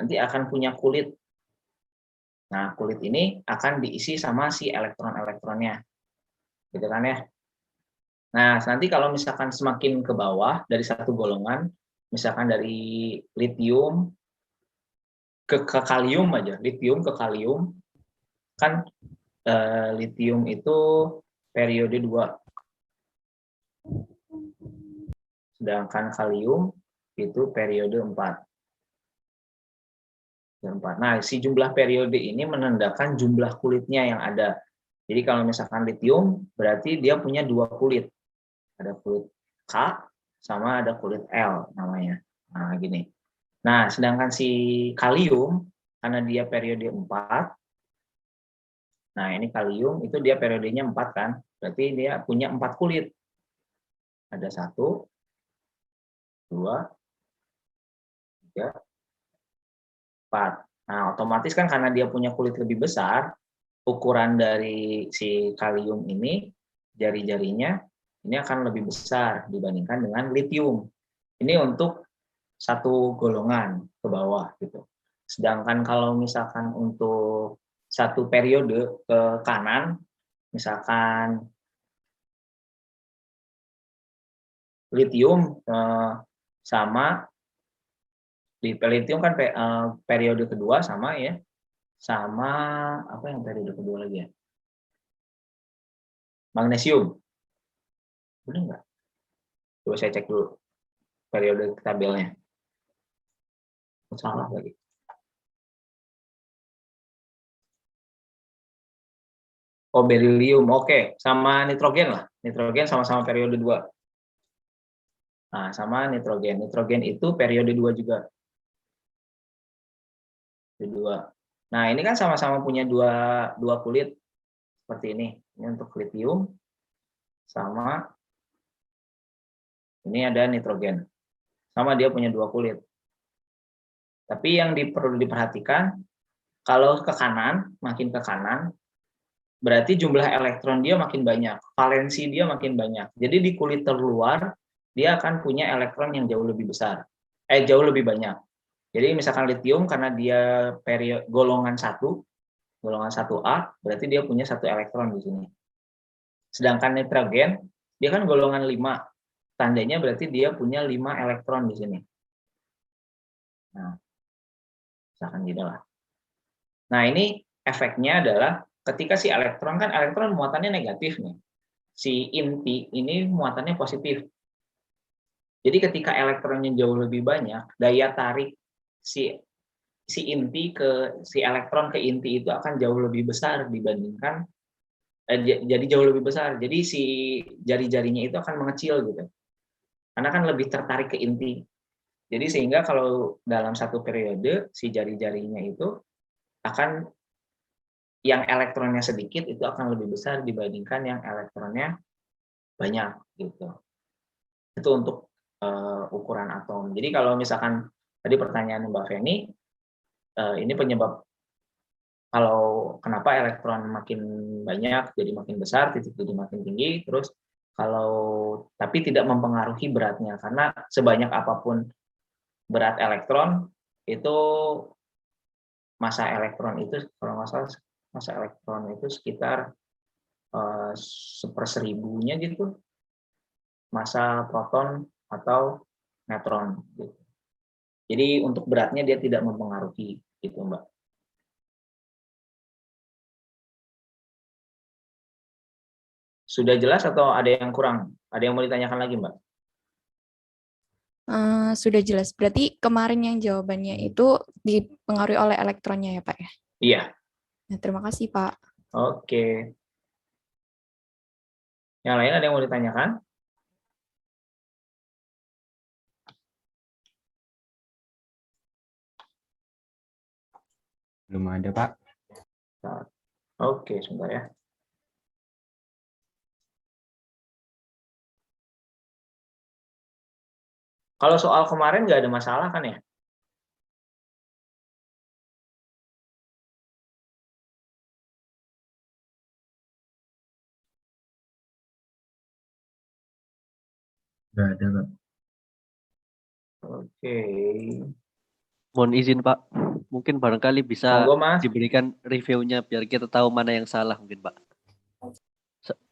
nanti akan punya kulit. Nah, kulit ini akan diisi sama si elektron-elektronnya. Gitu kan ya? Nah, nanti kalau misalkan semakin ke bawah dari satu golongan, misalkan dari litium ke kalium aja, litium ke kalium, kan litium itu periode 2. Sedangkan kalium itu periode 4. Nah, si jumlah periode ini menandakan jumlah kulitnya yang ada. Jadi kalau misalkan litium, berarti dia punya 2 kulit. Ada kulit K sama ada kulit L namanya. Nah, gini. Nah, sedangkan si kalium, karena dia periode 4, nah ini kalium, itu dia periodenya 4 kan, berarti dia punya 4 kulit. Ada 1, 2, 3, 4. Nah, otomatis kan karena dia punya kulit lebih besar, ukuran dari si kalium ini, jari-jarinya, ini akan lebih besar dibandingkan dengan litium. Ini untuk satu golongan ke bawah gitu. Sedangkan kalau misalkan untuk satu periode ke kanan, misalkan litium sama di litium kan periode kedua sama ya, sama apa yang periode kedua lagi ya? Magnesium. Benar nggak? Coba saya cek dulu periode tabelnya. Salah lagi. Oh, berilium. Oke, sama nitrogen lah. Nitrogen sama-sama periode 2. Nah, sama nitrogen. Nitrogen itu periode 2 juga. Periode 2. Nah, ini kan sama-sama punya dua kulit seperti ini. Ini untuk litium sama ini ada nitrogen. Sama dia punya 2 kulit. Tapi yang perlu diperhatikan, kalau ke kanan, makin ke kanan, berarti jumlah elektron dia makin banyak, valensi dia makin banyak. Jadi di kulit terluar, dia akan punya elektron yang jauh lebih besar, jauh lebih banyak. Jadi misalkan litium karena dia golongan 1A, berarti dia punya 1 elektron di sini. Sedangkan nitrogen, dia kan golongan 5, tandanya berarti dia punya 5 elektron di sini. Nah, misalkan gitu lah. Nah, ini efeknya adalah ketika si elektron muatannya negatif nih. Si inti ini muatannya positif. Jadi ketika elektronnya jauh lebih banyak, daya tarik si elektron ke inti itu akan jauh lebih besar dibandingkan jadi jauh lebih besar. Jadi si jari-jarinya itu akan mengecil gitu. Karena kan lebih tertarik ke inti. Jadi sehingga kalau dalam satu periode si jari-jarinya itu akan yang elektronnya sedikit itu akan lebih besar dibandingkan yang elektronnya banyak gitu. Itu untuk ukuran atom. Jadi kalau misalkan tadi pertanyaan Mbak Feni, ini penyebab kalau kenapa elektron makin banyak jadi makin besar, titik jadi makin tinggi, terus tapi tidak mempengaruhi beratnya karena sebanyak apapun berat elektron itu massa elektron itu kalau nggak salah massa elektron itu sekitar 1/1000-nya gitu massa proton atau neutron gitu. Jadi untuk beratnya dia tidak mempengaruhi gitu Mbak. Sudah jelas atau ada yang kurang? Ada yang mau ditanyakan lagi Mbak? Sudah jelas. Berarti kemarin yang jawabannya itu dipengaruhi oleh elektronnya ya Pak ya? Iya. Nah, terima kasih Pak. Oke. Yang lain ada yang mau ditanyakan? Belum ada, Pak. Oke, sebentar ya. Kalau soal kemarin nggak ada masalah kan ya? Nggak ada, Pak. Oke. Mohon izin Pak, mungkin barangkali bisa Monggo Mas. diberikan reviewnya biar kita tahu mana yang salah mungkin Pak.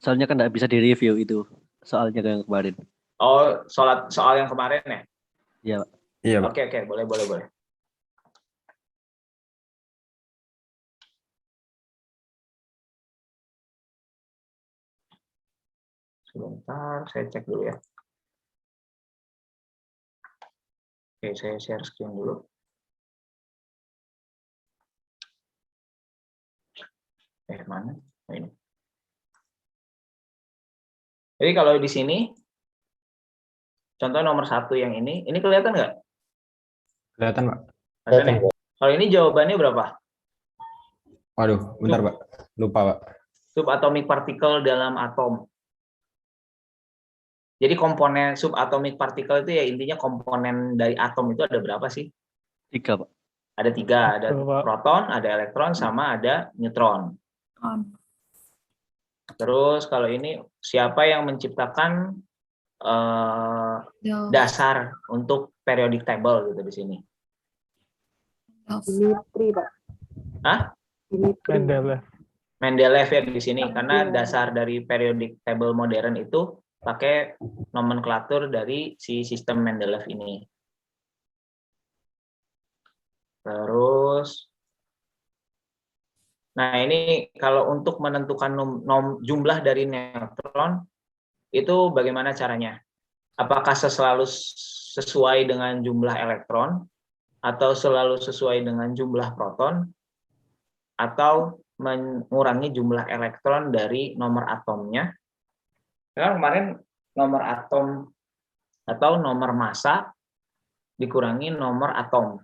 Soalnya kan nggak bisa direview itu soalnya yang kemarin. Oh, soal yang kemarin ya? Iya Pak. Iya, Pak. Oke, boleh. Sebentar, saya cek dulu ya. Oke, saya share screen dulu. Mana? Oh, ini. Jadi kalau di sini, contoh nomor 1 yang ini kelihatan nggak? Kelihatan, Pak. Kelihatan ya? Kalau ini jawabannya berapa? Waduh, bentar, Pak. Lupa, Pak. Subatomic particle dalam atom. Jadi komponen subatomic particle itu ya intinya komponen dari atom itu ada berapa sih? 3 Pak. Ada 3, ada proton, ada elektron, sama ada neutron. Terus kalau ini siapa yang menciptakan dasar untuk periodic table gitu di sini? Dimitri, Pak. Hah? Mendeleev ya di sini karena dasar dari periodic table modern itu pakai nomenklatur dari si sistem Mendeleev ini. Terus nah ini kalau untuk menentukan jumlah dari neutron itu bagaimana caranya? Apakah selalu sesuai dengan jumlah elektron atau selalu sesuai dengan jumlah proton atau mengurangi jumlah elektron dari nomor atomnya? Karena kemarin nomor atom atau nomor massa dikurangi nomor atom.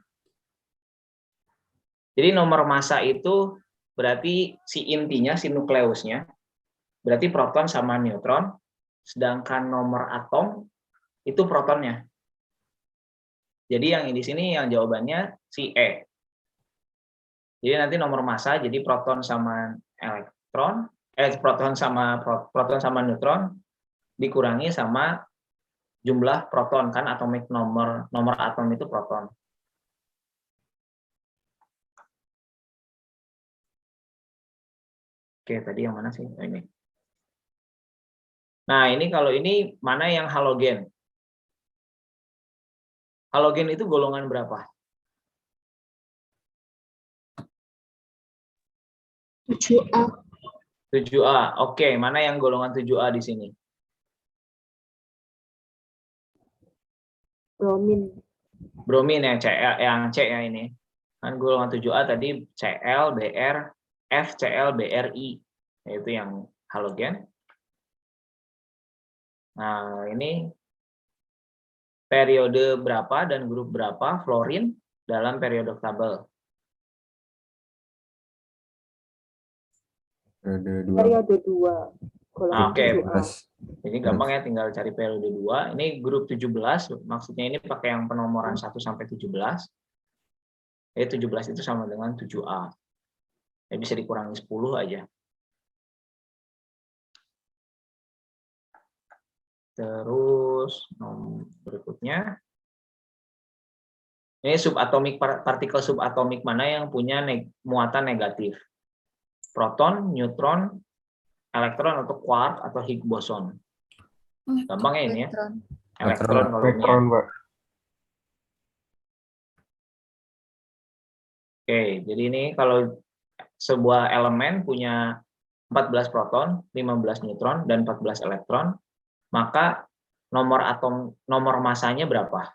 Jadi nomor massa itu berarti si intinya, si nukleusnya, berarti proton sama neutron, sedangkan nomor atom itu protonnya. Jadi yang di sini yang jawabannya si E. Jadi nanti nomor massa jadi proton sama elektron, proton sama neutron dikurangi sama jumlah proton, kan atomic nomor atom itu proton. Oke, tadi yang mana sih? Oh, ini. Nah, ini kalau ini mana yang halogen? Halogen itu golongan berapa? 7A. 7A. Oke, mana yang golongan 7A di sini? Bromin. Bromin ya, Cl, yang C ya ini. Kan golongan 7A tadi Cl, Br, FCl, Bri. Itu yang halogen. Nah, ini periode berapa dan grup berapa fluorin dalam periode tabel? Periode 2. Golongan Oke. 7A. Ini gampang ya, tinggal cari periode 2. Ini grup 17, maksudnya ini pakai yang penomoran 1 sampai 17. 17 itu sama dengan 7A. Ya, bisa dikurangi 10 aja. Terus berikutnya. Ini partikel subatomik mana yang punya muatan negatif? Proton, neutron, elektron atau quark atau Higgs boson. Gampang ya ini ya. Elektron kalau ini. Ya. Pak. Oke, jadi ini kalau sebuah elemen punya 14 proton, 15 neutron dan 14 elektron, maka nomor masanya berapa?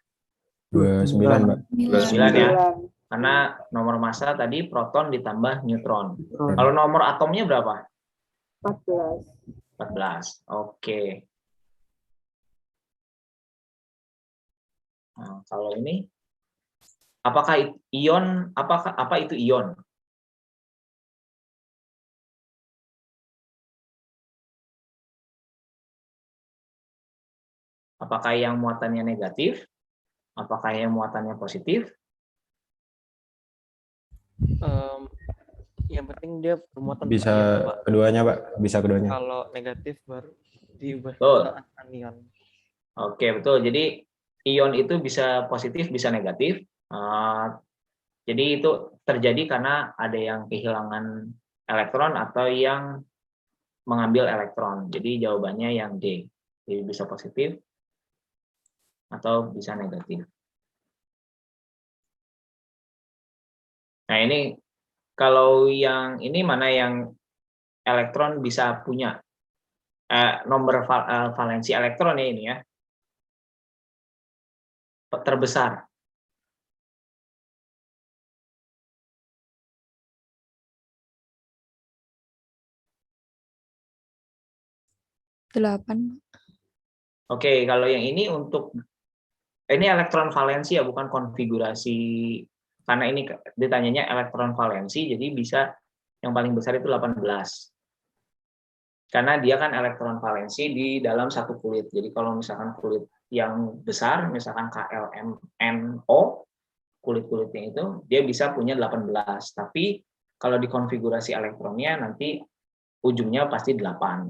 29, Pak. 29 ya. Karena nomor massa tadi proton ditambah neutron. Kalau nomor atomnya berapa? 14. 14. Oke. Nah, kalau ini apakah ion apa itu ion? Apakah yang muatannya negatif? Apakah yang muatannya positif? Yang penting dia bermuatan Bisa ion, Pak. keduanya, Pak. Bisa keduanya. Kalau negatif baru diubah Betul. ke anion. Oke, betul. Jadi ion itu bisa positif, bisa negatif. Jadi itu terjadi karena ada yang kehilangan elektron atau yang mengambil elektron. Jadi jawabannya yang D. Jadi bisa positif atau bisa negatif. Nah, ini kalau yang ini mana yang elektron bisa punya nomor valensi elektron ya ini ya. Terbesar. Delapan. Oke, kalau yang ini ini elektron valensi ya, bukan konfigurasi. Karena ini ditanyanya elektron valensi, jadi bisa yang paling besar itu 18. Karena dia kan elektron valensi di dalam satu kulit. Jadi kalau misalkan kulit yang besar, misalkan KLMNO, kulit-kulitnya itu, dia bisa punya 18. Tapi kalau dikonfigurasi elektronnya, nanti ujungnya pasti 8.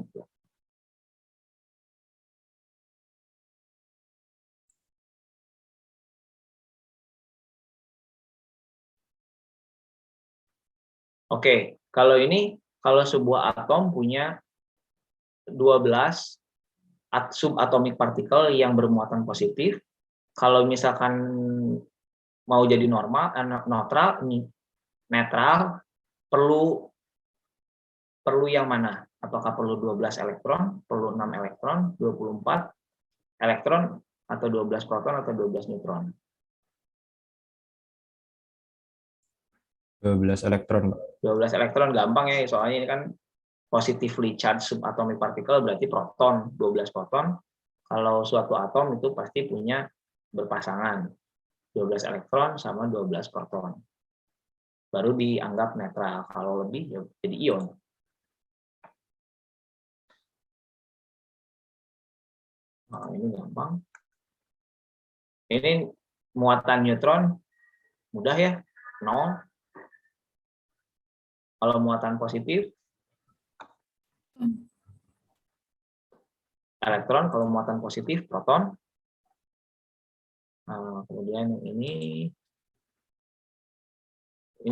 Oke, kalau sebuah atom punya 12 subatomik partikel yang bermuatan positif, kalau misalkan mau jadi netral perlu yang mana? Apakah perlu 12 elektron, perlu 6 elektron, 24 elektron, atau 12 proton atau 12 neutron? 12 elektron, Pak. 12 elektron gampang ya, soalnya ini kan positively charged subatomic particle berarti proton, 12 proton. Kalau suatu atom itu pasti punya berpasangan 12 elektron sama 12 proton. Baru dianggap netral. Kalau lebih ya jadi ion. Nah, ini gampang. Ini muatan neutron mudah ya, 0. Kalau muatan positif, elektron. Kalau muatan positif, proton. Kemudian ini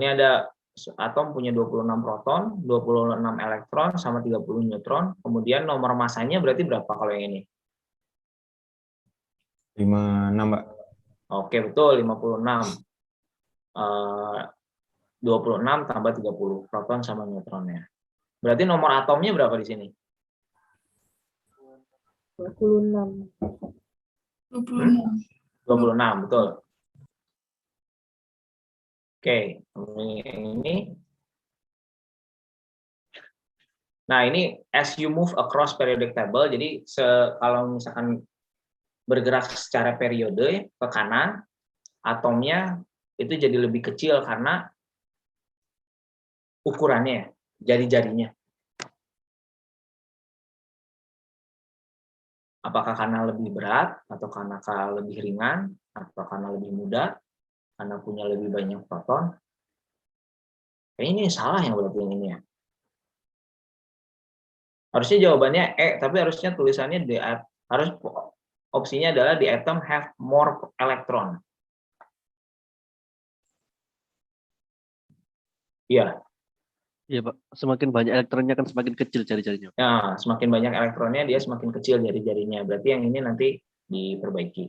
ada atom punya 26 proton, 26 elektron, sama 30 neutron. Kemudian nomor masanya berarti berapa kalau yang ini? 56, Mbak. Oke, betul, 56. 26 tambah 30, proton sama neutronnya. Berarti nomor atomnya berapa di sini? 26. 26, betul. Oke, ini. Nah, ini as you move across periodic table, jadi kalau misalkan bergerak secara periode ke kanan, atomnya itu jadi lebih kecil karena ukurannya, jari-jarinya. Apakah karena lebih berat, atau karena lebih ringan, atau karena lebih mudah, karena punya lebih banyak proton? Kayaknya ini salah yang berarti ini ya. Harusnya jawabannya E, tapi harusnya tulisannya harus opsinya adalah the atom have more electron. Iya. Iya, Pak. Semakin banyak elektronnya kan semakin kecil jari-jarinya. Ya, semakin banyak elektronnya dia semakin kecil jari-jarinya. Berarti yang ini nanti diperbaiki.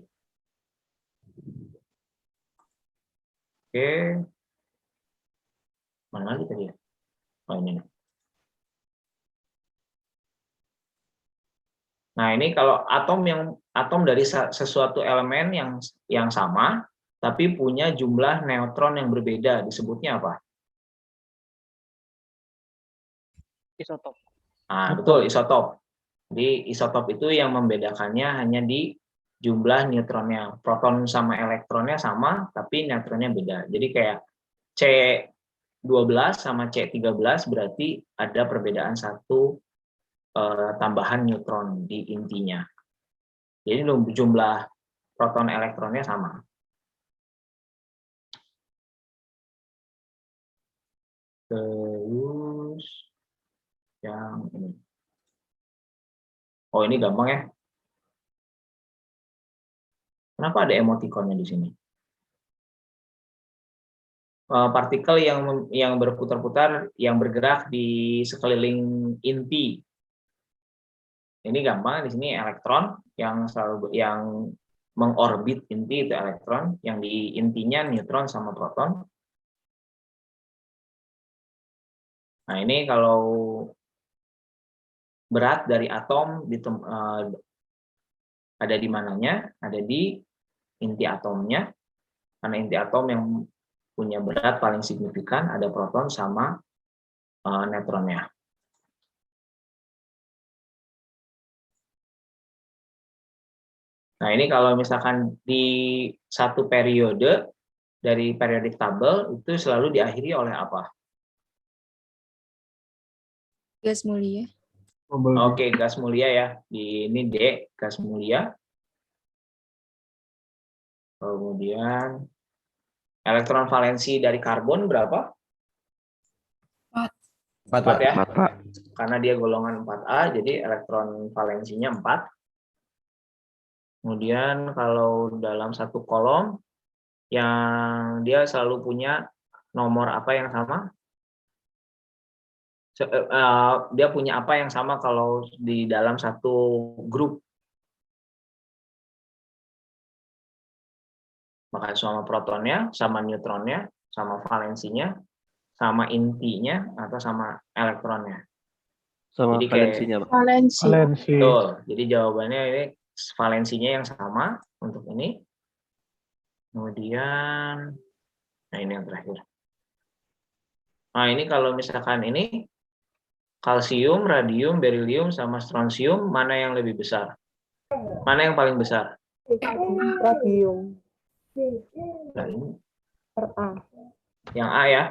Oke. Mana lagi tadi ya? Oh, ini. Nah, ini kalau atom dari sesuatu elemen yang sama tapi punya jumlah neutron yang berbeda, disebutnya apa? Isotop. Nah, betul, isotop. Jadi isotop itu yang membedakannya hanya di jumlah neutronnya. Proton sama elektronnya sama, tapi neutronnya beda. Jadi kayak C12 sama C13 berarti ada perbedaan satu tambahan neutron di intinya. Jadi jumlah proton elektronnya sama. Terus yang ini. Oh, ini gampang ya. Kenapa ada emotikonnya di sini? Partikel yang berputar-putar, yang bergerak di sekeliling inti. Ini gampang, di sini elektron yang mengorbit inti itu elektron, yang di intinya neutron sama proton. Nah, ini kalau berat dari atom ada di mananya? Ada di inti atomnya. Karena inti atom yang punya berat paling signifikan ada proton sama neutronnya. Nah, ini kalau misalkan di satu periode dari periodic table itu selalu diakhiri oleh apa? Gas mulia. Oke, gas mulia ya. Ini D, gas mulia. Kemudian elektron valensi dari karbon berapa? 4 ya. 4, Pak. Karena dia golongan 4A, jadi elektron valensinya 4. Kemudian kalau dalam satu kolom yang dia selalu punya nomor apa yang sama? Dia punya apa yang sama kalau di dalam satu grup? Maka sama protonnya, sama neutronnya, sama valensinya, sama intinya, atau sama elektronnya. Sama Jadi valensinya, Pak. Valensi. Betul. Jadi jawabannya ini valensinya yang sama untuk ini. Kemudian, nah ini yang terakhir. Nah, ini kalau misalkan ini kalsium, radium, berilium, sama strontium, mana yang lebih besar? Mana yang paling besar? Radium. Nah, ini RA. yang A ya.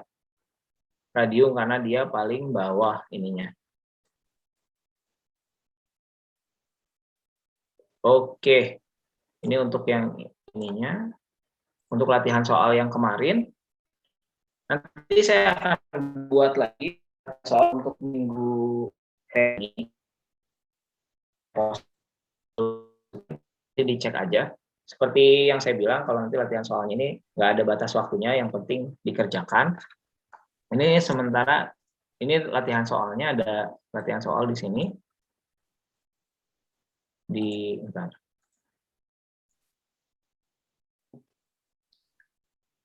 Radium karena dia paling bawah ininya. Oke. Ini untuk yang ininya. untuk latihan soal yang kemarin, nanti saya akan buat lagi soal untuk minggu ini. Jadi dicek aja. Seperti yang saya bilang, kalau nanti latihan soalnya ini nggak ada batas waktunya, yang penting dikerjakan. Ini sementara, ini latihan soalnya, ada latihan soal di sini. Bentar.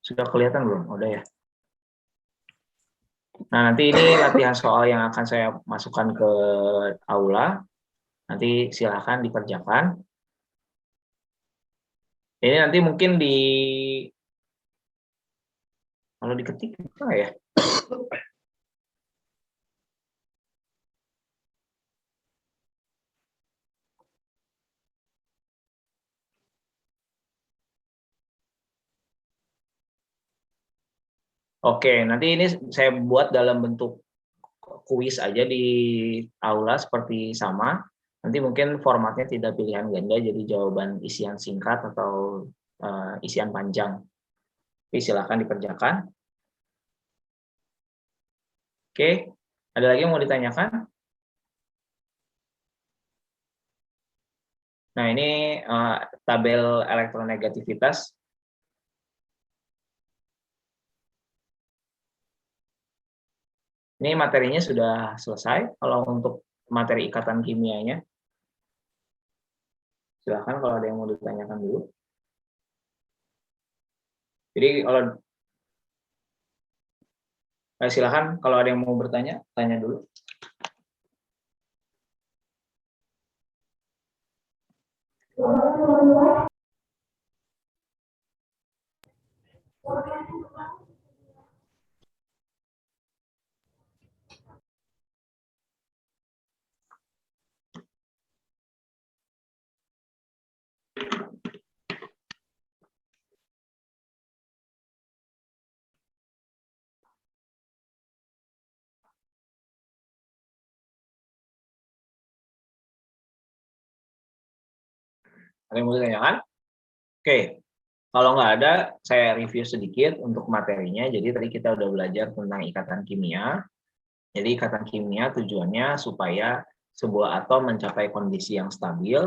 Sudah kelihatan belum? Udah ya? Nah, nanti ini latihan soal yang akan saya masukkan ke aula. Nanti silakan dikerjakan. Ini nanti mungkin kalau diketik apa ya? Oke, nanti ini saya buat dalam bentuk kuis aja di aula seperti sama. Nanti mungkin formatnya tidak pilihan ganda, jadi jawaban isian singkat atau isian panjang. Jadi silakan dikerjakan. Oke, ada lagi yang mau ditanyakan? Nah, ini tabel elektronegativitas. Ini materinya sudah selesai. Kalau untuk materi ikatan kimianya, silakan kalau ada yang mau ditanyakan dulu. Jadi kalau silakan kalau ada yang mau bertanya, tanya dulu. Ada yang mau ditanyakan? Oke, kalau nggak ada, saya review sedikit untuk materinya. Jadi tadi kita udah belajar tentang ikatan kimia. Jadi ikatan kimia tujuannya supaya sebuah atom mencapai kondisi yang stabil,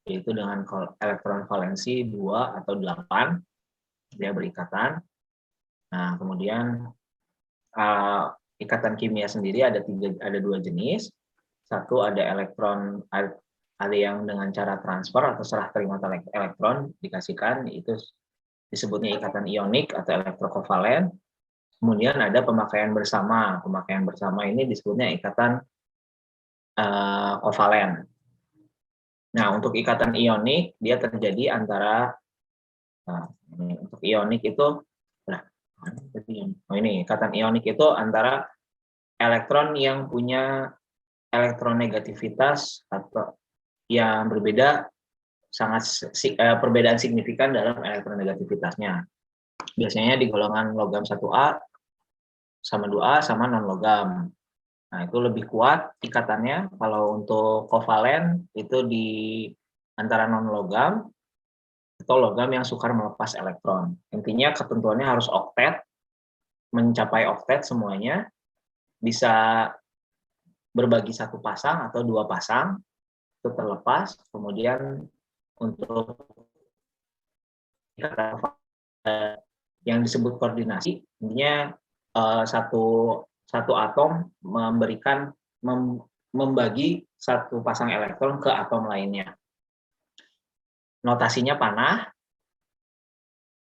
yaitu dengan elektron valensi 2 atau 8, dia berikatan. Nah, kemudian ikatan kimia sendiri ada dua jenis. Satu ada elektron, ada yang dengan cara transfer atau serah terima elektron dikasihkan, itu disebutnya ikatan ionik atau elektrokovalen. Kemudian ada pemakaian bersama. Pemakaian bersama ini disebutnya ikatan kovalen. Nah, untuk ikatan ionik dia terjadi antara untuk ionik itu ini ikatan ionik itu antara elektron yang punya elektronegativitas atau yang berbeda, sangat perbedaan signifikan dalam elektronegativitasnya. Biasanya di golongan logam 1A sama 2A sama non logam. Nah, itu lebih kuat ikatannya. Kalau untuk kovalen itu di antara non logam atau logam yang sukar melepas elektron. Intinya ketentuannya harus oktet, mencapai oktet semuanya, bisa berbagi satu pasang atau dua pasang itu terlepas. Kemudian untuk yang disebut koordinasi, intinya satu atom membagi satu pasang elektron ke atom lainnya. Notasinya panah.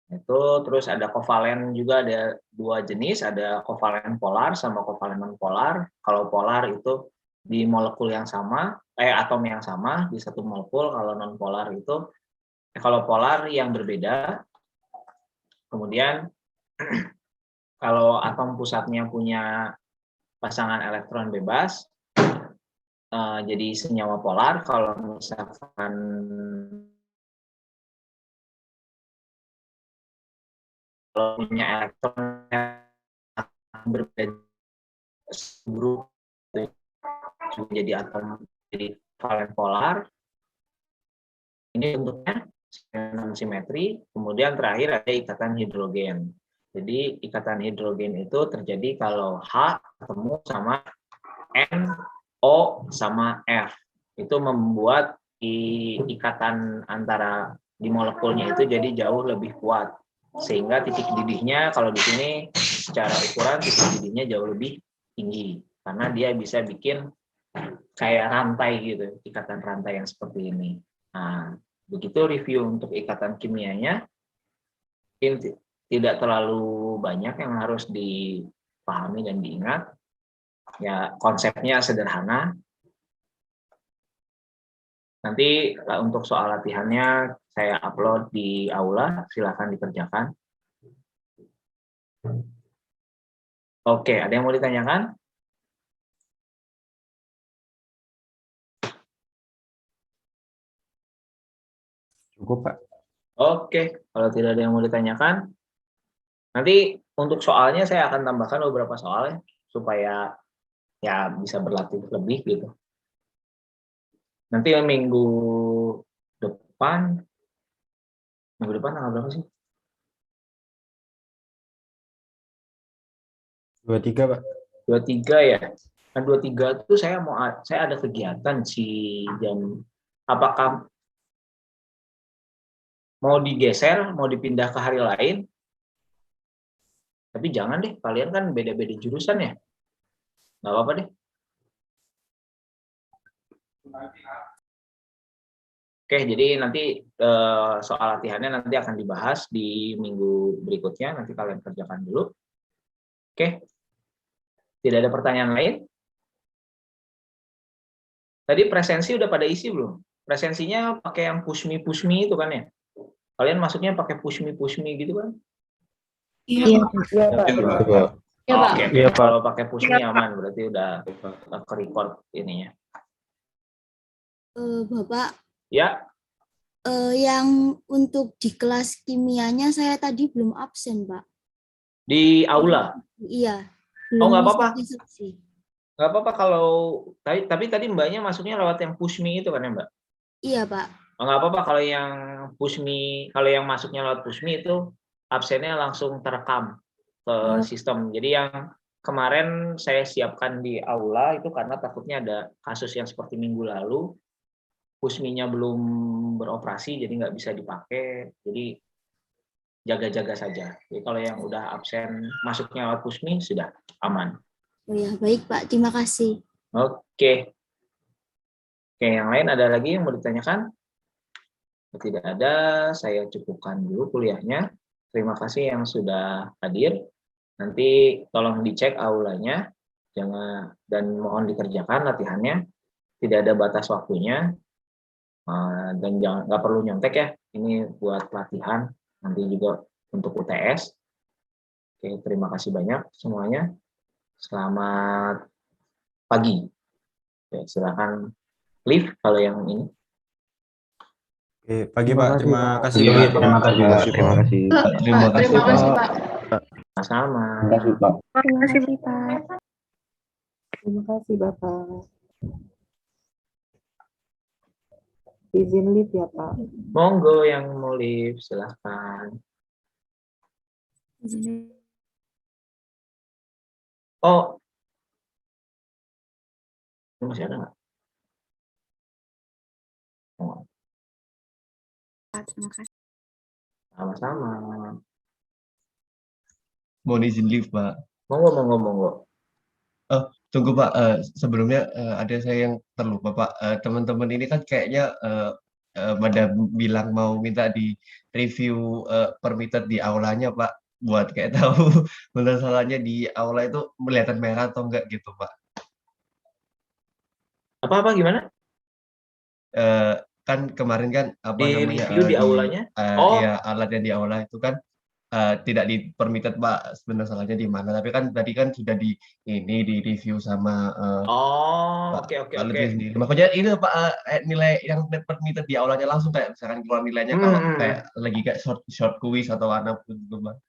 Itu terus ada kovalen juga, ada dua jenis, ada kovalen polar sama kovalen non polar. Kalau polar itu di molekul yang sama, atom yang sama di satu molekul. Kalau non polar itu kalau polar yang berbeda. Kemudian kalau atom pusatnya punya pasangan elektron bebas, jadi senyawa polar. Kalau misalkan punya elektron yang berbeda grup, jadi atom jadi valen polar. Ini bentuknya non simetri, kemudian terakhir ada ikatan hidrogen. Jadi ikatan hidrogen itu terjadi kalau H ketemu sama N, O sama F. Itu membuat ikatan antara di molekulnya itu jadi jauh lebih kuat. Sehingga titik didihnya kalau di sini secara ukuran titik didihnya jauh lebih tinggi. Karena dia bisa bikin kayak rantai gitu, ikatan rantai yang seperti ini. Nah, begitu review untuk ikatan kimianya. Tidak terlalu banyak yang harus dipahami dan diingat. Ya, konsepnya sederhana. Nanti untuk soal latihannya saya upload di aula, silakan dikerjakan. Oke, ada yang mau ditanyakan? Cukup, Pak. Oke, kalau tidak ada yang mau ditanyakan, nanti untuk soalnya saya akan tambahkan beberapa soal ya, supaya ya bisa berlatih lebih gitu. Nanti minggu depan tanggal berapa sih? 23, Pak. 23 ya. Kan 23 itu saya ada kegiatan jam, apakah mau digeser, mau dipindah ke hari lain? Tapi jangan deh, kalian kan beda-beda jurusan ya. Nggak apa-apa deh. Oke, jadi nanti soal latihannya nanti akan dibahas di minggu berikutnya. Nanti kalian kerjakan dulu. Oke. Tidak ada pertanyaan lain? Tadi presensi udah pada isi belum? Presensinya pakai yang push me itu kan ya? Kalian masuknya pakai push me gitu kan? Iya, Pak. Oke, kalau pakai push me aman, berarti udah ke-record ininya. Bapak, Ya, yang untuk di kelas kimianya saya tadi belum absen, Pak. di aula. Iya. Oh, nggak apa-apa. Saksi. Nggak apa-apa kalau tapi tadi Mbaknya masuknya lewat yang push me itu kan ya, Mbak? Iya, Pak. Oh, nggak apa-apa kalau yang push me, kalau yang masuknya lewat push me itu absennya langsung terekam ke sistem. Jadi yang kemarin saya siapkan di aula itu karena takutnya ada kasus yang seperti minggu lalu, push me-nya belum beroperasi jadi nggak bisa dipakai. Jadi jaga-jaga saja. Jadi kalau yang udah absen masuknya lewat push me sudah aman. Oh ya, baik Pak. Terima kasih. Oke. Oke, yang lain ada lagi yang mau ditanyakan? Tidak ada, saya cukupkan dulu kuliahnya. Terima kasih yang sudah hadir. Nanti tolong dicek aulanya, jangan dan mohon dikerjakan latihannya. Tidak ada batas waktunya dan nggak perlu nyontek ya. Ini buat latihan, nanti juga untuk UTS. Oke, terima kasih banyak semuanya. Selamat pagi. Oke, silakan live kalau yang ini. Oke, pagi Pak. Terima kasih Iya, Pak. terima kasih, Pak. Terima kasih. Terima kasih, Pak. Sama-sama. Terima kasih, Pak. Terima kasih, Bapak. Izin live ya, Pak. Monggo yang mau live, silahkan. Oh, ini masih ada nggak? Oh, Terima kasih. sama-sama. Mohon izin live, Pak. Monggo. Tunggu, Pak. Sebelumnya ada saya yang terlupa, Pak. Teman-teman ini kan kayaknya pada bilang mau minta di review per meter di aulanya, Pak. Buat kayak tahu masalahnya di aula itu kelihatan merah atau enggak gitu, Pak. Apa gimana? Kan kemarin kan apa Di namanya review di aulanya? ya alat yang di aula itu kan tidak di permitted, Pak, sebenarnya salahnya di mana, tapi kan tadi kan sudah di review sama Oke. Pak Lutfi sendiri. Makanya ini Pak nilai yang permitted di aulanya langsung kayak misalkan keluar nilainya kalau kayak lagi kayak short quiz atau apapun gitu, Pak.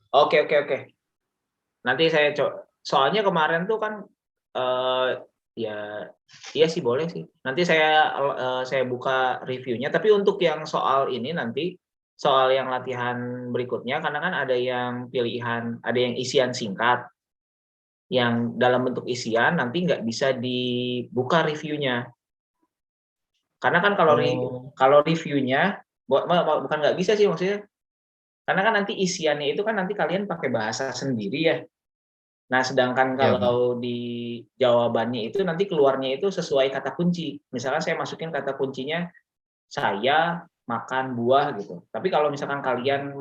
Oke. Nanti saya coba. Soalnya kemarin tuh kan Ya, iya sih boleh sih. Nanti saya buka reviewnya. Tapi untuk yang soal ini nanti, soal yang latihan berikutnya, karena kan ada yang pilihan, ada yang isian singkat, yang dalam bentuk isian nanti nggak bisa dibuka reviewnya. Karena kan kalau reviewnya, bukan nggak bisa sih maksudnya, karena kan nanti isiannya itu kan nanti kalian pakai bahasa sendiri ya. Nah, sedangkan Iya, Pak. kalau di jawabannya itu nanti keluarnya itu sesuai kata kunci. Misalkan saya masukin kata kuncinya saya makan buah gitu. Tapi kalau misalkan kalian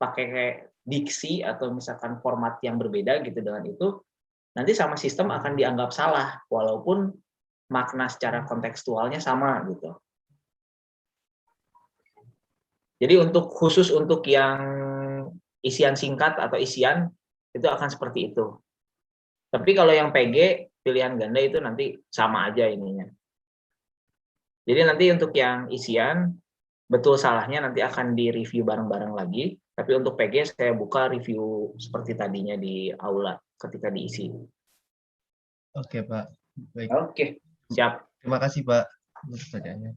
pakai kayak diksi atau misalkan format yang berbeda gitu dengan itu, nanti sama sistem akan dianggap salah walaupun makna secara kontekstualnya sama gitu. Jadi khusus untuk yang isian singkat atau isian itu akan seperti itu. Tapi kalau yang PG, pilihan ganda itu nanti sama aja ininya. Jadi nanti untuk yang isian, betul salahnya nanti akan di-review bareng-bareng lagi. Tapi untuk PG saya buka review seperti tadinya di aula ketika diisi. Oke, Pak. Baik. Oke, siap. Terima kasih, Pak, untuk pertanyaannya.